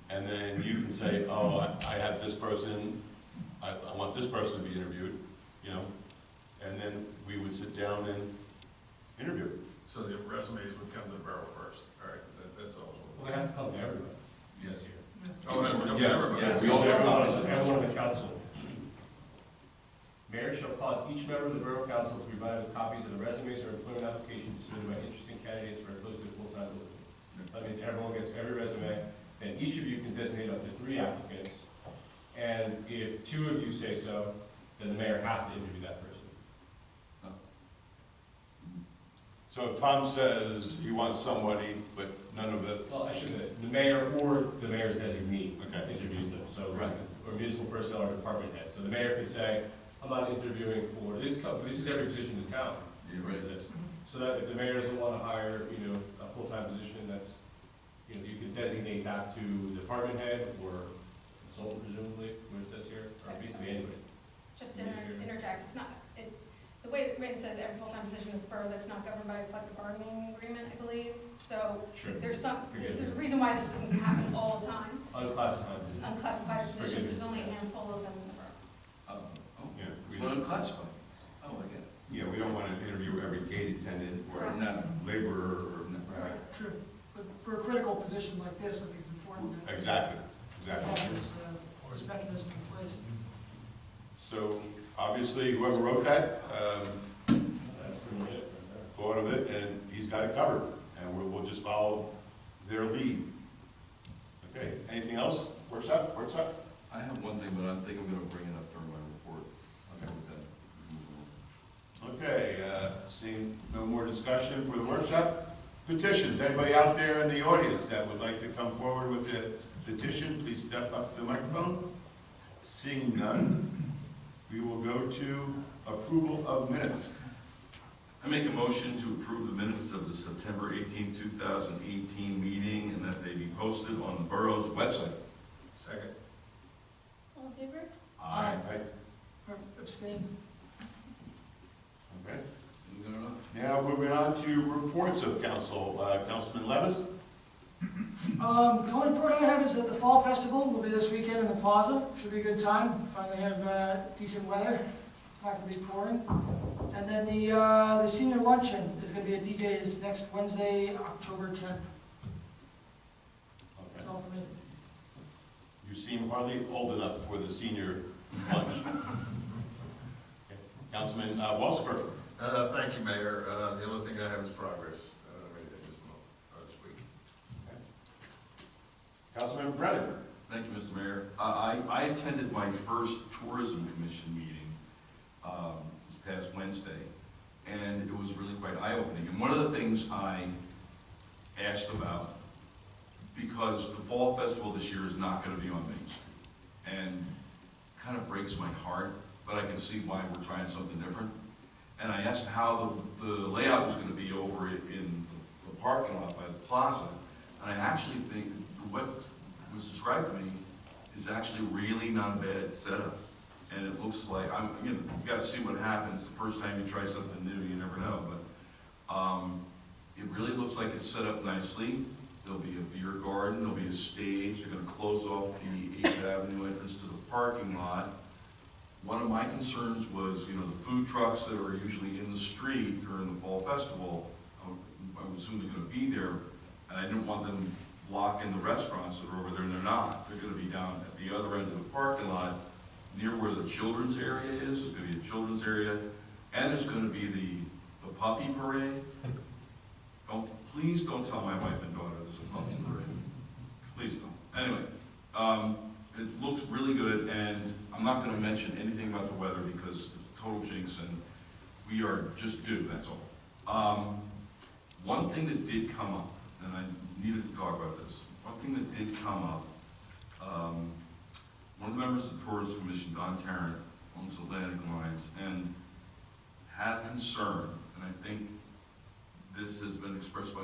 and then you can say, oh, I have this person, I want this person to be interviewed, and then we would sit down and interview. So the resumes would come to the borough first, all right, that's all. Well, they have to come to everybody. Yes. Here. Oh, that's the Yes. everybody. Yes. We all, everyone in the council. Mayor shall cause each member of the borough council to provide with copies of the resumes or employment applications submitted by interesting candidates for a posted full-time position. That means everyone gets every resume, and each of you can designate up to 3 applicants. And if 2 of you say so, then the mayor has to interview that person. So if Tom says he wants somebody, but none of us, Well, I should say, the mayor or the mayor's designee Okay. interviews them, so, Right. or municipal personnel or department head. So the mayor could say, I'm not interviewing for this company, this is every position in town. You're right. So that if the mayor doesn't want to hire, a full-time position, that's, you can designate that to the department head or consultant presumably, what it says here, or basically anybody. Just to interject, it's not, the way it says every full-time position in the borough, that's not governed by a collective bargaining agreement, I believe. So Sure. there's Forget there's a it. reason why this doesn't happen all the time. Unclassified position. Unclassified Forget positions, it. there's only a handful of them in the borough. yeah, It's not unclassified. Oh, I get it. yeah, we don't want to interview every gate attendant or Correct. No. laborer or. True, but for a critical position like this, I think it's important to Exactly, have exactly. this mechanism in place. So obviously whoever wrote that, That's pretty much it. thought of it, and he's got it covered, and we'll just follow their lead. Okay, anything else? Workshop? I have one thing, but I think I'm gonna bring it up during my report. Okay. With that. Okay, seeing no more discussion for the workshop, petitions. Anybody out there in the audience that would like to come forward with a petition, please step up to the microphone. Seeing none, we will go to approval of minutes. I make a motion to approve the minutes of the September 18, 2018 meeting and that they be posted on the borough's website. Second. All in favor? Aye. Aye. Abstain. Okay. You got enough? Now moving on to reports of council. Councilman Levis? The only report I have is that the Fall Festival will be this weekend in the Plaza. Should be a good time. Finally have decent weather. It's not going to be pouring. And then the senior luncheon is going to be at DJ's next Wednesday, October 10th. Okay. That's all for me. You seem hardly old enough for the senior lunch. Okay. Councilman Walsberg? Thank you, Mayor. The only thing I have is progress. Anything this week. Councilman Brennan? Thank you, Mr. Mayor. I attended my first Tourism Commission meeting this past Wednesday, and it was really quite eye-opening. And one of the things I asked about, because the Fall Festival this year is not going to be on Main Street, and kind of breaks my heart, but I can see why we're trying something different. And I asked how the layout was going to be over in the parking lot by the plaza, and I actually think what was described to me is actually really not a bad setup. And it looks like, you got to see what happens. The first time you try something new, you never know. But it really looks like it's set up nicely. There'll be a beer garden, there'll be a stage. They're going to close off the 8th Avenue entrance to the parking lot. One of my concerns was, the food trucks that are usually in the street during the Fall Festival, I would assume they're going to be there, and I didn't want them blocking the restaurants that are over there, and they're not. They're going to be down at the other end of the parking lot, near where the children's area is. There's going to be a children's area, and there's going to be the puppy parade. Please don't tell my wife and daughter there's a puppy parade. Please don't. Anyway, it looks really good, and I'm not going to mention anything about the weather because it's a total jinx, and we are just due, that's all. One thing that did come up, and I needed to talk about this, one thing that did come up, one of the members of the Tourism Commission, Don Tarrant, owns Atlantic Lines, and had concern, and I think this has been expressed by,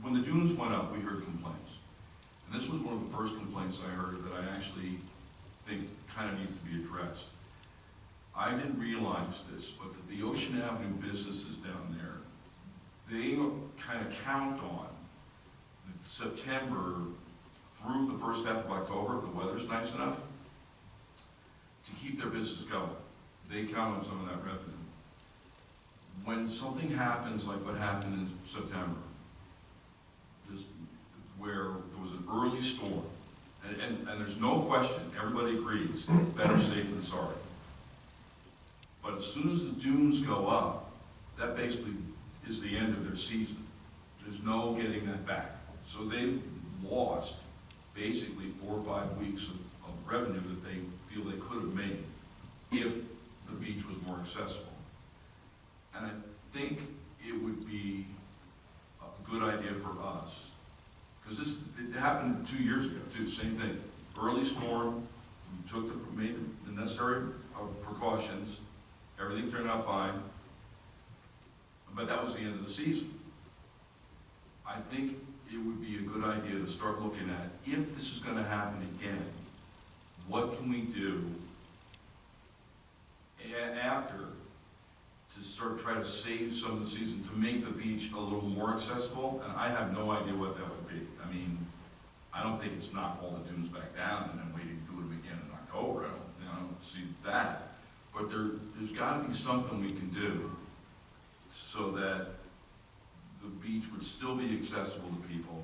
when the dunes went up, we heard complaints. And this was one of the first complaints I heard that I actually think kind of needs to be addressed. I didn't realize this, but the Ocean Avenue businesses down there, they kind of count on September through the first half of October, if the weather's nice enough, to keep their business going. They count on some of that revenue. When something happens like what happened in September, where there was an early storm, and there's no question, everybody agrees, better safe than sorry. But as soon as the dunes go up, that basically is the end of their season. There's no getting that back. So they lost basically 4 or 5 weeks of revenue that they feel they could have made if the beach was more accessible. And I think it would be a good idea for us, because it happened 2 years ago too, same thing. Early storm, we made the necessary precautions, everything turned out fine, but that was the end of the season. I think it would be a good idea to start looking at, if this is going to happen again, what can we do after to start trying to save some of the season to make the beach a little more accessible? And I have no idea what that would be. I mean, I don't think it's knock all the dunes back down and then waiting to do them again in October. I don't see that. But there's got to be something we can do so that the beach would still be accessible to people.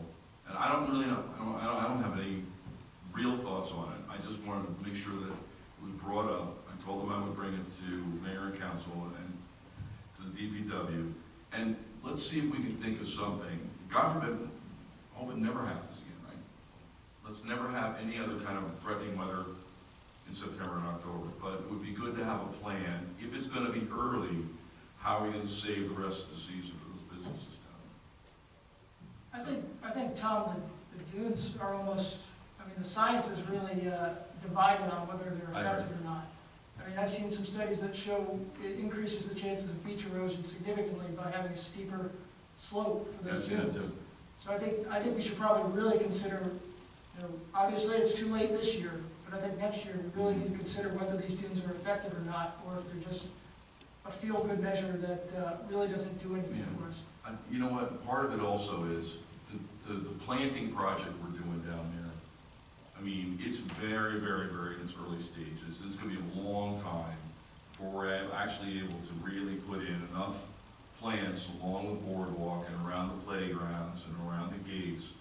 And I don't really know, I don't have any real thoughts on it. I just wanted to make sure that it was brought up. I told them I would bring it to mayor and council and to the DPW. And let's see if we can think of something. God forbid, I hope it never happens again, right? let's never have any other kind of threatening weather in September and October, but it would be good to have a plan. If it's gonna be early, how are we gonna save the rest of the season for those businesses down I think, Tom, the dunes are almost, I mean, the science is really divided on whether they're I effective or not. I mean, I've seen some studies that show it increases the chances of beach erosion significantly by having a steeper slope for there? those Yeah, dunes. too. So I think we should probably really consider, obviously it's too late this year, but I think next year we really need to consider whether these dunes are effective or not, or if they're just a feel-good measure that really doesn't do anything Yeah. for us. You know what, part of it also is the planting project we're doing down there. I mean, it's very, very, very in its early stages. It's gonna be a long time before we're actually able to really put in enough plants along the boardwalk and around the playgrounds and around the gates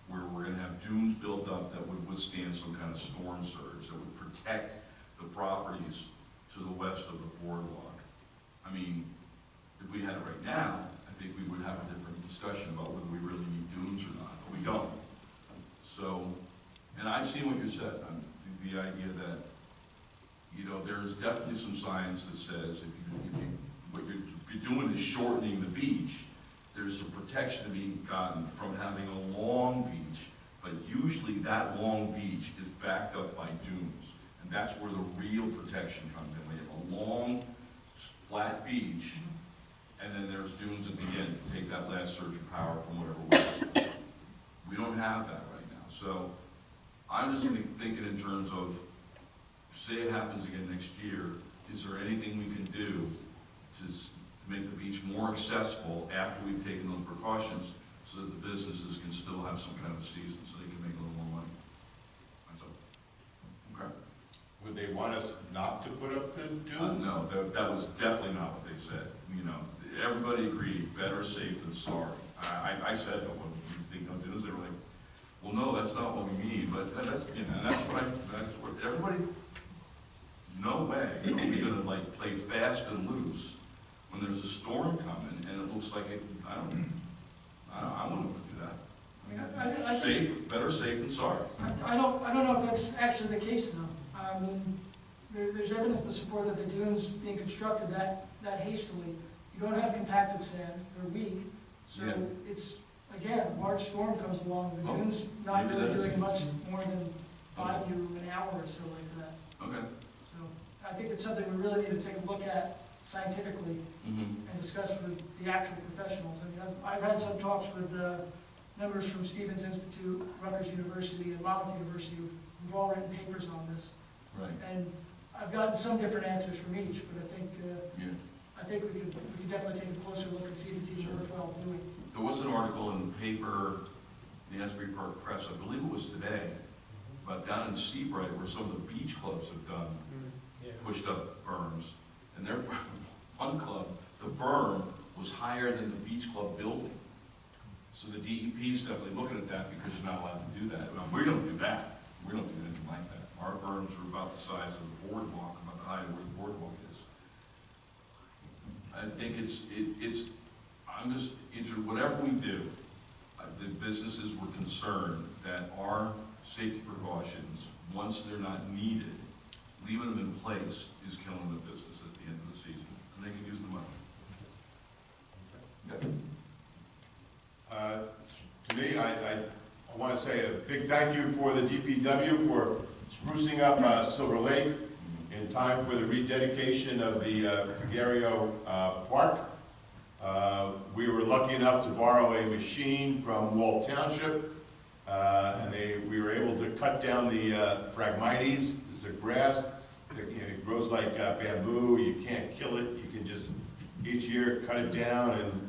where we're gonna have dunes built up that would withstand some kind of storm surge, that would protect the properties to the west of the boardwalk. I mean, if we had it right now, I think we would have a different discussion about whether we really need dunes or not, but we don't. So, and I've seen what you said, the idea that, there's definitely some science that says what you're doing is shortening the beach. There's some protection to be gotten from having a long beach, but usually that long beach is backed up by dunes, and that's where the real protection comes in. We have a long, flat beach, and then there's dunes at the end to take that last surge of power from whatever was. We don't have that right now, so I'm just thinking in terms of, say it happens again next year, is there anything we can do to make the beach more accessible after we've taken those precautions so that the businesses can still have some kind of a season so they can make a little more money? That's all. Okay. Would they want us not to put up the dunes? No, that was definitely not what they said. Everybody agreed, better safe than sorry. I said, oh, well, do you think no dunes? They were like, well, no, that's not what we mean, but that's what everybody, no way are we gonna like play fast and loose when there's a storm coming and it looks like I wouldn't want to do that. I think- Better safe than sorry. I don't know if that's actually the case though. I mean, there's evidence to support that the dunes being constructed that hastily, you don't have compacted sand, they're weak, so Yeah. it's, again, a large storm comes along, the Oh, dune's not maybe really that is doing much it. more than 5 to an hour or so like that. Okay. So I think it's something we really need to take a look at scientifically Mm-hmm. and discuss with the actual professionals. I mean, I've had some talks with members from Stevens Institute, Rutgers University, and Monmouth University who've all written papers on this. Right. And I've gotten some different answers from each, but Yeah. I think we could definitely take a closer look and see if it's even Sure. worthwhile doing. There was an article in the paper, the Asbury Park Press, I believe it was today, about down in Seabright where some of the beach clubs have done pushed up berms. And their one club, the berm was higher than the beach club building. So the DEP is definitely looking at that because you're not allowed to do that. Well, we don't do that. We don't do anything like that. Our berms are about the size of the boardwalk, about the height of where the boardwalk is. I think whatever we do, the businesses were concerned that our safety precautions, once they're not needed, leaving them in place is killing the business at the end of the season, and they can use the money. Okay. To me, I want to say a big thank you for the DPW for sprucing up Silver Lake in time for the rededication of the Gregario Park. We were lucky enough to borrow a machine from Wall Township, and we were able to cut down the Phragmites. It's a grass that, it grows like bamboo. You can't kill it. You can just each year cut it down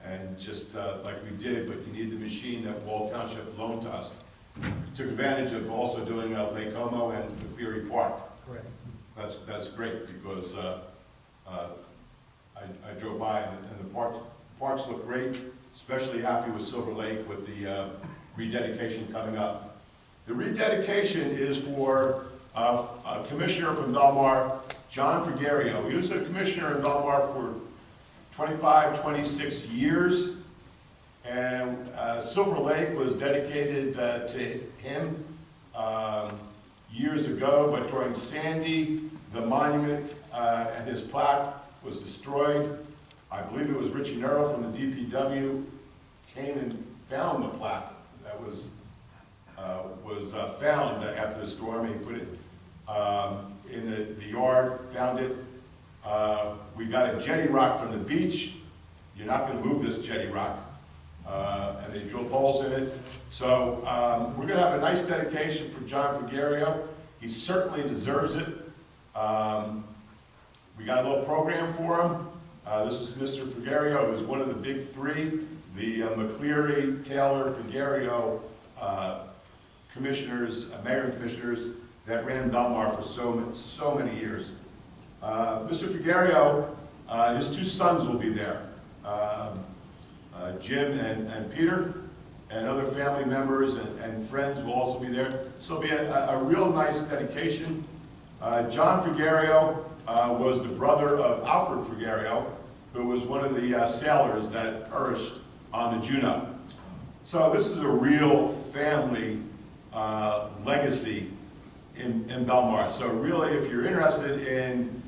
and just like we did, but you need the machine that Wall Township loaned to us. We took advantage of also doing Lake Como and Ferry Park. Correct. That's great because I drove by and the parks look great. Especially happy with Silver Lake with the rededication coming up. The rededication is for a commissioner from Belmar, John Gregario. He was a commissioner in Belmar for 25, 26 years. And Silver Lake was dedicated to him years ago, but during Sandy, the monument and his plaque was destroyed. I believe it was Richie Nero from the DPW came and found the plaque that was found after the storm. He put it in the yard, found it. We got a jetty rock from the beach. You're not going to move this jetty rock. And they drilled holes in it. So we're going to have a nice dedication for John Frigario. He certainly deserves it. We got a little program for him. This is Mr. Frigario, who's one of the big three, the McCleary, Taylor, Frigario commissioners, mayor and commissioners that ran Belmar for so many years. Mr. Frigario, his two sons will be there. Jim and Peter, and other family members and friends will also be there. So it'll be a real nice dedication. John Frigario was the brother of Alfred Frigario, who was one of the sailors that perished on the Juno. So this is a real family legacy in Belmar. So really, if you're interested in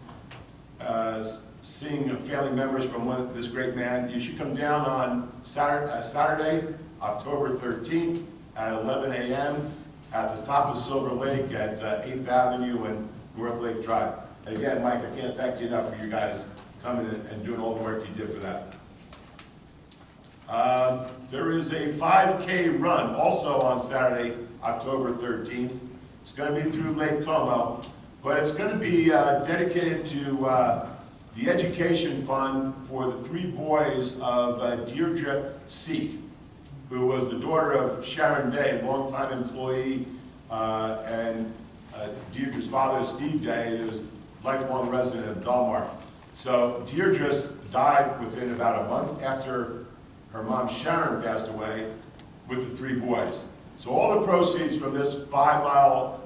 seeing family members from this great man, you should come down on Saturday, October 13th at 11 a.m. at the top of Silver Lake at 8th Avenue and North Lake Drive. Again, Mike, I can't thank you enough for you guys coming and doing all the work you did for that. There is a 5K run also on Saturday, October 13th. It's going to be through Lake Como, but it's going to be dedicated to the education fund for the three boys of Deirdre Seek, who was the daughter of Sharon Day, longtime employee, and Deirdre's father, Steve Day, who was a lifelong resident of Belmar. So Deirdre died within about a month after her mom Sharon passed away with the three boys. So all the proceeds from this 5K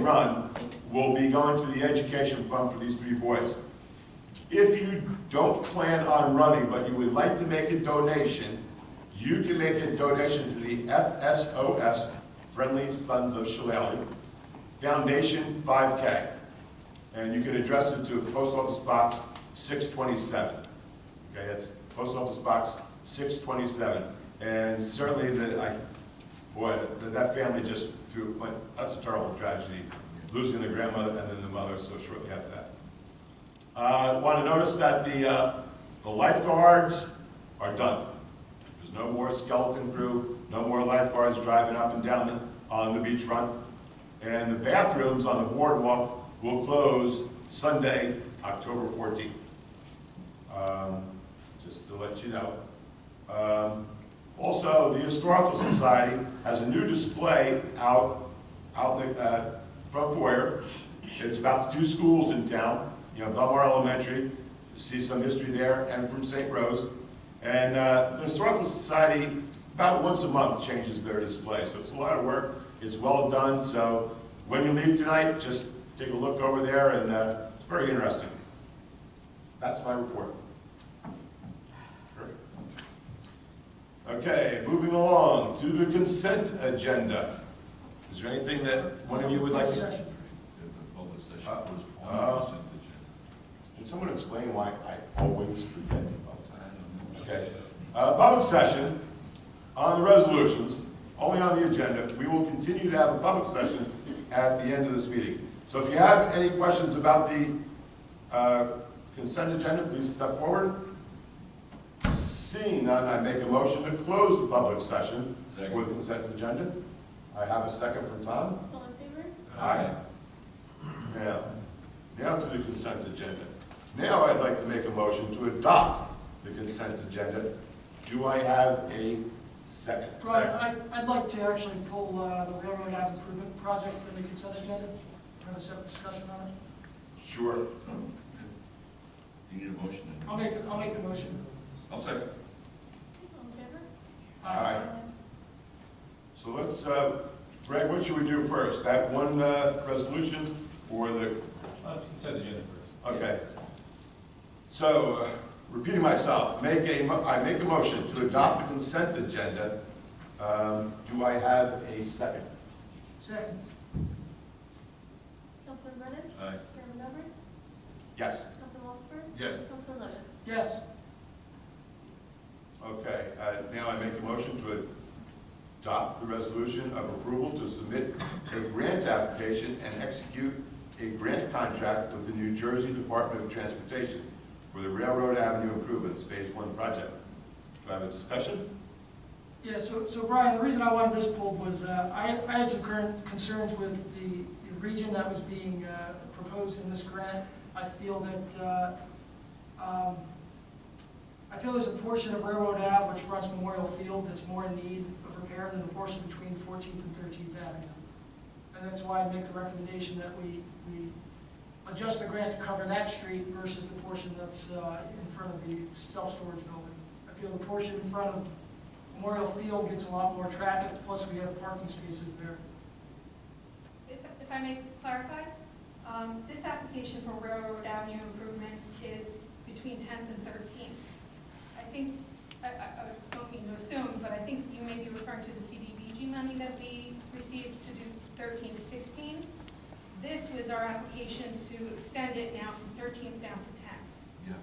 run will be going to the education fund for these three boys. If you don't plan on running, but you would like to make a donation, you can make a donation to the FSOS, Friendly Sons of Shillelagh, Foundation 5K. And you can address it to Post Office Box 627. Okay, that's Post Office Box 627. And certainly that family just that's a terrible tragedy, losing the grandmother and then the mother so shortly after that. I want to notice that the lifeguards are done. There's no more skeleton crew, no more lifeguards driving up and down on the beachfront. And the bathrooms on the boardwalk will close Sunday, October 14th. Just to let you know. Also, the Historical Society has a new display out the front foyer. It's about the two schools in town, Belmar Elementary, you see some history there, and from St. Rose. And the Historical Society, about once a month, changes their display. So it's a lot of work. It's well done. So when you leave tonight, just take a look over there, and it's very interesting. That's my report. Perfect. Okay, moving along to the consent agenda. Is there anything that one of you would like to say? The public session was on the consent agenda. Can someone explain why I always forget the public session? Okay. Public session on the resolutions, only on the agenda. We will continue to have a public session at the end of this meeting. So if you have any questions about the consent agenda, please step forward. Seeing none, I make a motion to close the public session for the consent agenda. I have a second from Tom. All in favor? Aye. Now to the consent agenda. Now I'd like to make a motion to adopt the consent agenda. Do I have a second? Right, I'd like to actually pull the Railroad Ave Improvement Project from the consent agenda. Have a separate discussion on it. Sure. You need a motion? I'll make the motion. I'll second. All in favor? Aye. So let's, Greg, what should we do first? That one resolution or the, Consent agenda first. okay. So, repeating myself, I make a motion to adopt the consent agenda. Do I have a second? Second. Councilman Brennan? Aye. Chairman Hubbard? Yes. Councilman Walsifer? Yes. Councilman Levin? Yes. Okay, now I make a motion to adopt the resolution of approval to submit a grant application and execute a grant contract with the New Jersey Department of Transportation for the Railroad Avenue Improvements Phase 1 project. Do I have a discussion? Yeah, so Brian, the reason I wanted this pulled was I had some current concerns with the region that was being proposed in this grant. I feel that there's a portion of Railroad Ave which runs Memorial Field that's more in need of repair than the portion between 14th and 13th Avenue. And that's why I make the recommendation that we adjust the grant to cover that street versus the portion that's in front of the self-storage building. I feel the portion in front of Memorial Field gets a lot more traffic, plus we have parking spaces there. If I may clarify, this application for Railroad Avenue improvements is between 10th and 13th. I think, I don't mean to assume, but I think you may be referring to the CDBG money that we received to do 13 to 16. This was our application to extend it now from 13th down to 10th. Yeah.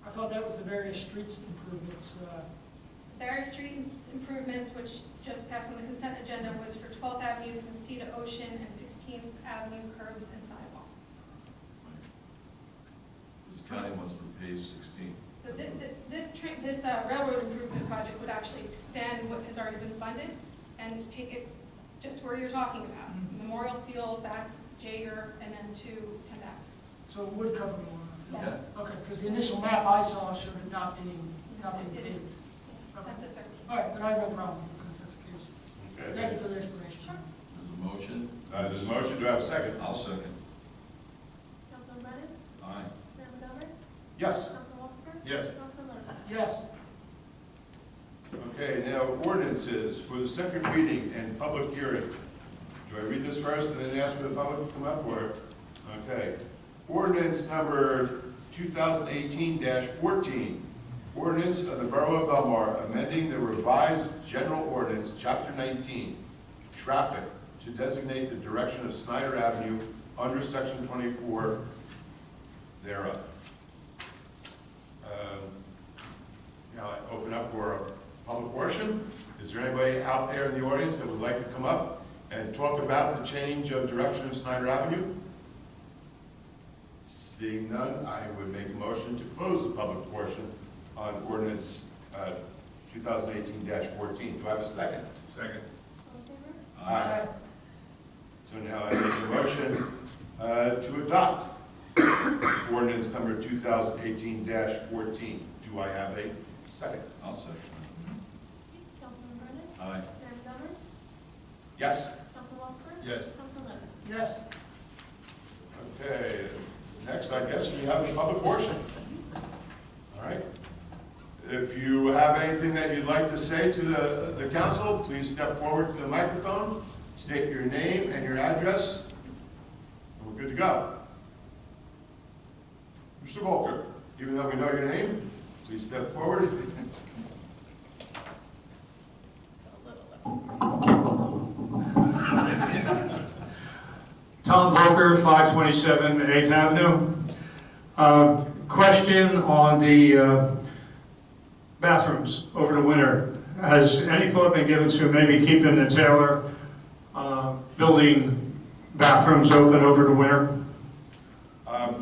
I thought that was the various streets improvements. Various street improvements, which just passed on the consent agenda, was for 12th Avenue from Sea to Ocean and 16th Avenue curbs and sidewalks. This county wants to pay 16. So this railroad improvement project would actually extend what has already been funded and take it just where you're talking about, Memorial Field, back Jager, and then to 10th Avenue. So it would cover Memorial Field? Yes. Okay, because the initial map I saw showed it not being It paved. is. Okay. 10th to 13th. All right, then I have no problem if that's the case. Okay. Thank you for the explanation. Sure. There's a motion. There's a motion. Do I have a second? I'll second. Councilman Brennan? Aye. Chairman Hubbard? Yes. Councilman Walsifer? Yes. Councilman Levin? Yes. Okay, now ordinances for the second reading and public hearing. Do I read this first and then ask for the public to come up, or? Okay. Ordinance number 2018-14. Ordinance of the Borough of Belmar amending the revised general ordinance, chapter 19, traffic, to designate the direction of Snyder Avenue under section 24 thereof. Now I open up for a public portion. Is there anybody out there in the audience that would like to come up and talk about the change of direction of Snyder Avenue? Seeing none, I would make a motion to close the public portion on ordinance 2018-14. Do I have a second? Second. All in favor? Aye. So now I make a motion to adopt ordinance number 2018-14. Do I have a second? I'll second. Councilman Brennan? Aye. Chairman Hubbard? Yes. Councilman Walsifer? Yes. Councilman Levin? Yes. Okay, next I guess we have the public portion. All right. If you have anything that you'd like to say to the council, please step forward to the microphone, state your name and your address, and we're good to go. Mr. Volker, even though we know your name, please step forward. Tom Volker, 527 8th Avenue. Question on the bathrooms over the winter. Has any thought been given to maybe keeping the Taylor building bathrooms open over the winter?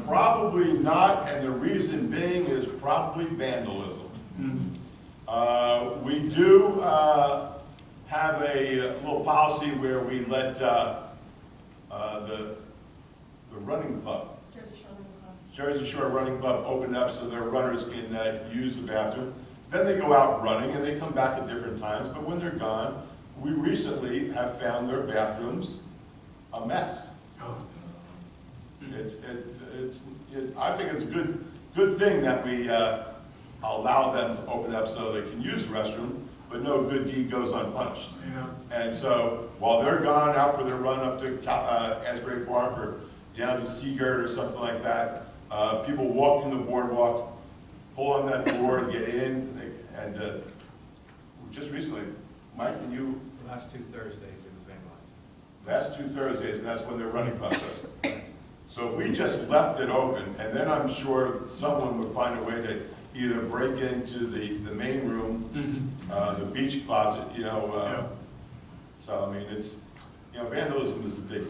Probably not, and the reason being is probably vandalism. We do have a little policy where we let the running club, Jersey Shore Running Club. Jersey Shore Running Club, open up so their runners can use the bathroom. Then they go out running and they come back at different times, but when they're gone, we recently have found their bathrooms a mess. I think it's a good thing that we allow them to open up so they can use the restroom, but no good deed goes unpunished. Yeah. And so while they're gone out for their run up to Asbury Park or down to Seagirt or something like that, people walking the boardwalk pull on that door, get in, and just recently, Mike, and you, The last 2 Thursdays, it was vandalized. last 2 Thursdays, and that's when they're running club goes. So if we just left it open, and then I'm sure someone would find a way to either break into the main room, the beach closet, Yeah. so I mean, it's, vandalism is a big.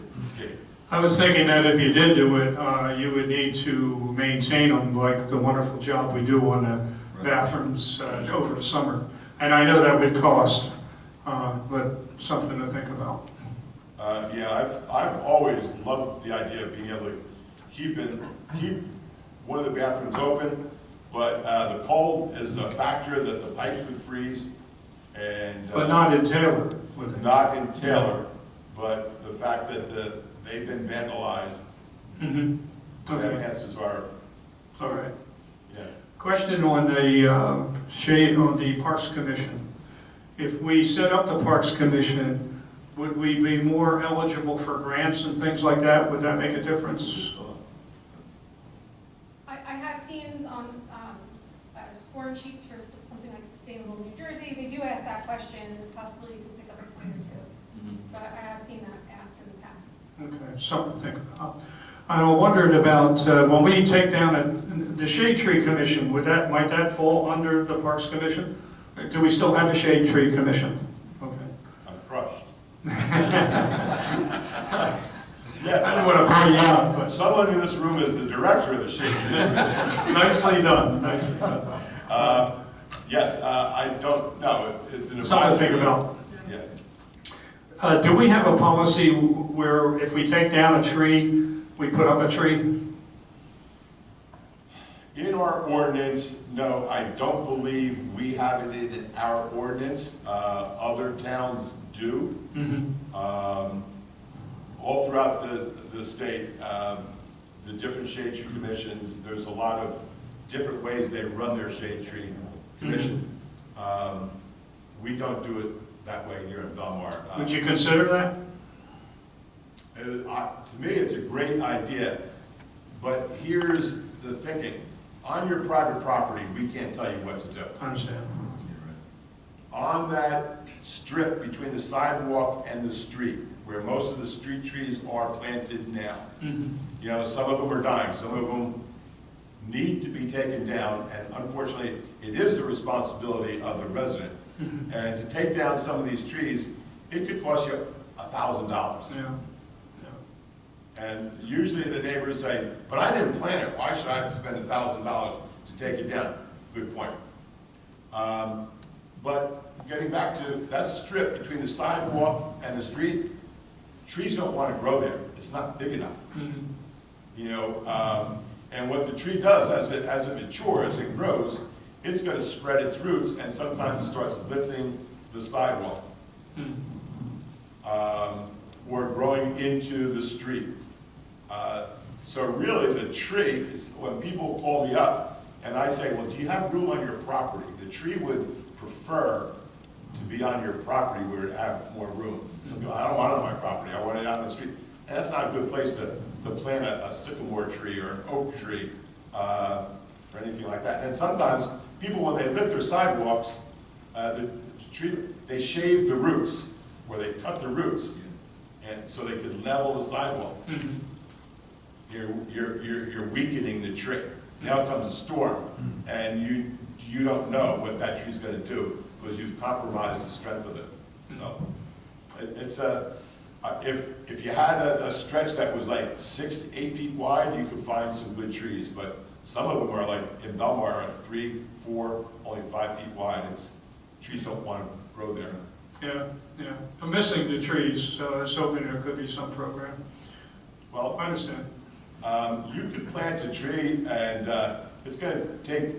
I was thinking that if you did do it, you would need to maintain them like the wonderful job we do on the bathrooms over the summer. And I know that would cost, but something to think about. I've always loved the idea of being able to keep one of the bathrooms open, but the cold is a factor that the pipes would freeze, and But not in Taylor, would they? not in Taylor, but the fact that they've been vandalized, that Okay, answers our, all right. yeah. Question on the shade on the Parks Commission. If we set up the Parks Commission, would we be more eligible for grants and things like that? Would that make a difference? I have seen on scoring sheets for something like Sustainable New Jersey, they do ask that question, and possibly you can pick up a point or two. So I have seen that asked in the past. Okay, something to think about. I wondered about, when we take down the Shade Tree Commission, might that fall under the Parks Commission? Do we still have a Shade Tree Commission? Okay. I'm crushed. I Yes, didn't want to point you out, but someone in this room is the director of the Shade Tree Commission. nicely done, nicely done. Yes, I don't know, it's an Something to think advisory. about. Yeah. Do we have a policy where if we take down a tree, we put up a tree? In our ordinance, no, I don't believe we have it in our ordinance. Other towns do. All throughout the state, the different shade tree commissions, there's a lot of different ways they run their shade tree commission. We don't do it that way here in Belmar. Would you consider that? To me, it's a great idea, but here's the thinking. On your private property, we can't tell you what to do. I understand. On that strip between the sidewalk and the street, where most of the street trees are planted now, some of them are dying, some of them need to be taken down, and unfortunately, it is the responsibility of the resident. And to take down some of these trees, it could cost you $1,000. Yeah. And usually the neighbors say, but I didn't plant it, why should I have to spend $1,000 to take it down? Good point. But getting back to, that strip between the sidewalk and the street, trees don't want to grow there. It's not big enough. And what the tree does, as it matures and grows, it's going to spread its roots, and sometimes it starts lifting the sidewalk. Or growing into the street. So really the tree is, when people call me up and I say, well, do you have room on your property? The tree would prefer to be on your property where it have more room. Some people, I don't want it on my property, I want it out in the street. And that's not a good place to plant a sycamore tree or an oak tree or anything like that. And sometimes people, when they lift their sidewalks, they shave the roots, or they cut the roots, and so they could level the sidewalk. You're weakening the tree. Now comes a storm, and you don't know what that tree's going to do because you've compromised the strength of it. So it's if you had a stretch that was like 6 to 8 feet wide, you could find some good trees. But some of them are like in Belmar, are 3, 4, only 5 feet wide. Trees don't want to grow there. Yeah. I'm missing the trees, so I was hoping there could be some program. Well, I understand. You could plant a tree, and it's going to take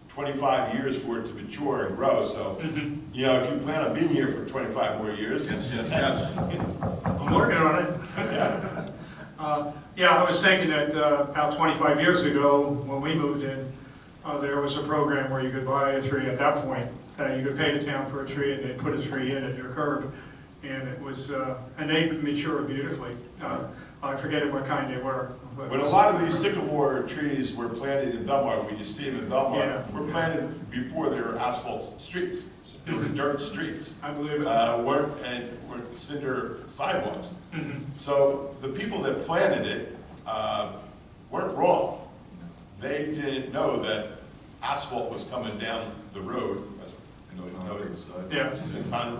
25 years for it to mature and grow. So, if you plan on being here for 25 more years. Yes. I'm working on it. I was thinking that about 25 years ago, when we moved in, there was a program where you could buy a tree at that point. You could pay the town for a tree, and they'd put a tree in at your curb. And it was, and they mature beautifully. I forget what kind they were. but- When a lot of these sycamore trees were planted in Belmar, when you see them in Yeah. Belmar, were planted before there were asphalt streets. There were dirt streets, I believe it. weren't cinder sidewalks. Mhm. So the people that planted it weren't wrong. They didn't know that asphalt was coming down the road, as you know, Concrete side. Yeah.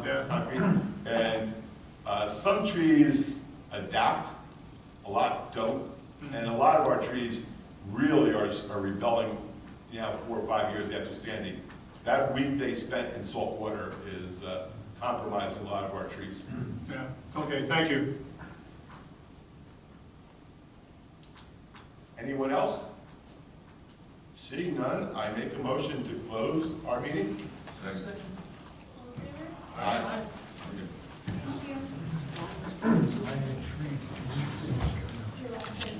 Yeah. concrete. And some trees adapt, a lot don't. And a lot of our trees really are rebelling, 4 or 5 years after Sandy. That week they spent in salt water is compromising a lot of our trees. Yeah, okay, thank you. Anyone else? Seeing none, I make a motion to close our meeting. Second. All in favor? Aye. Okay. Thank you. You're welcome.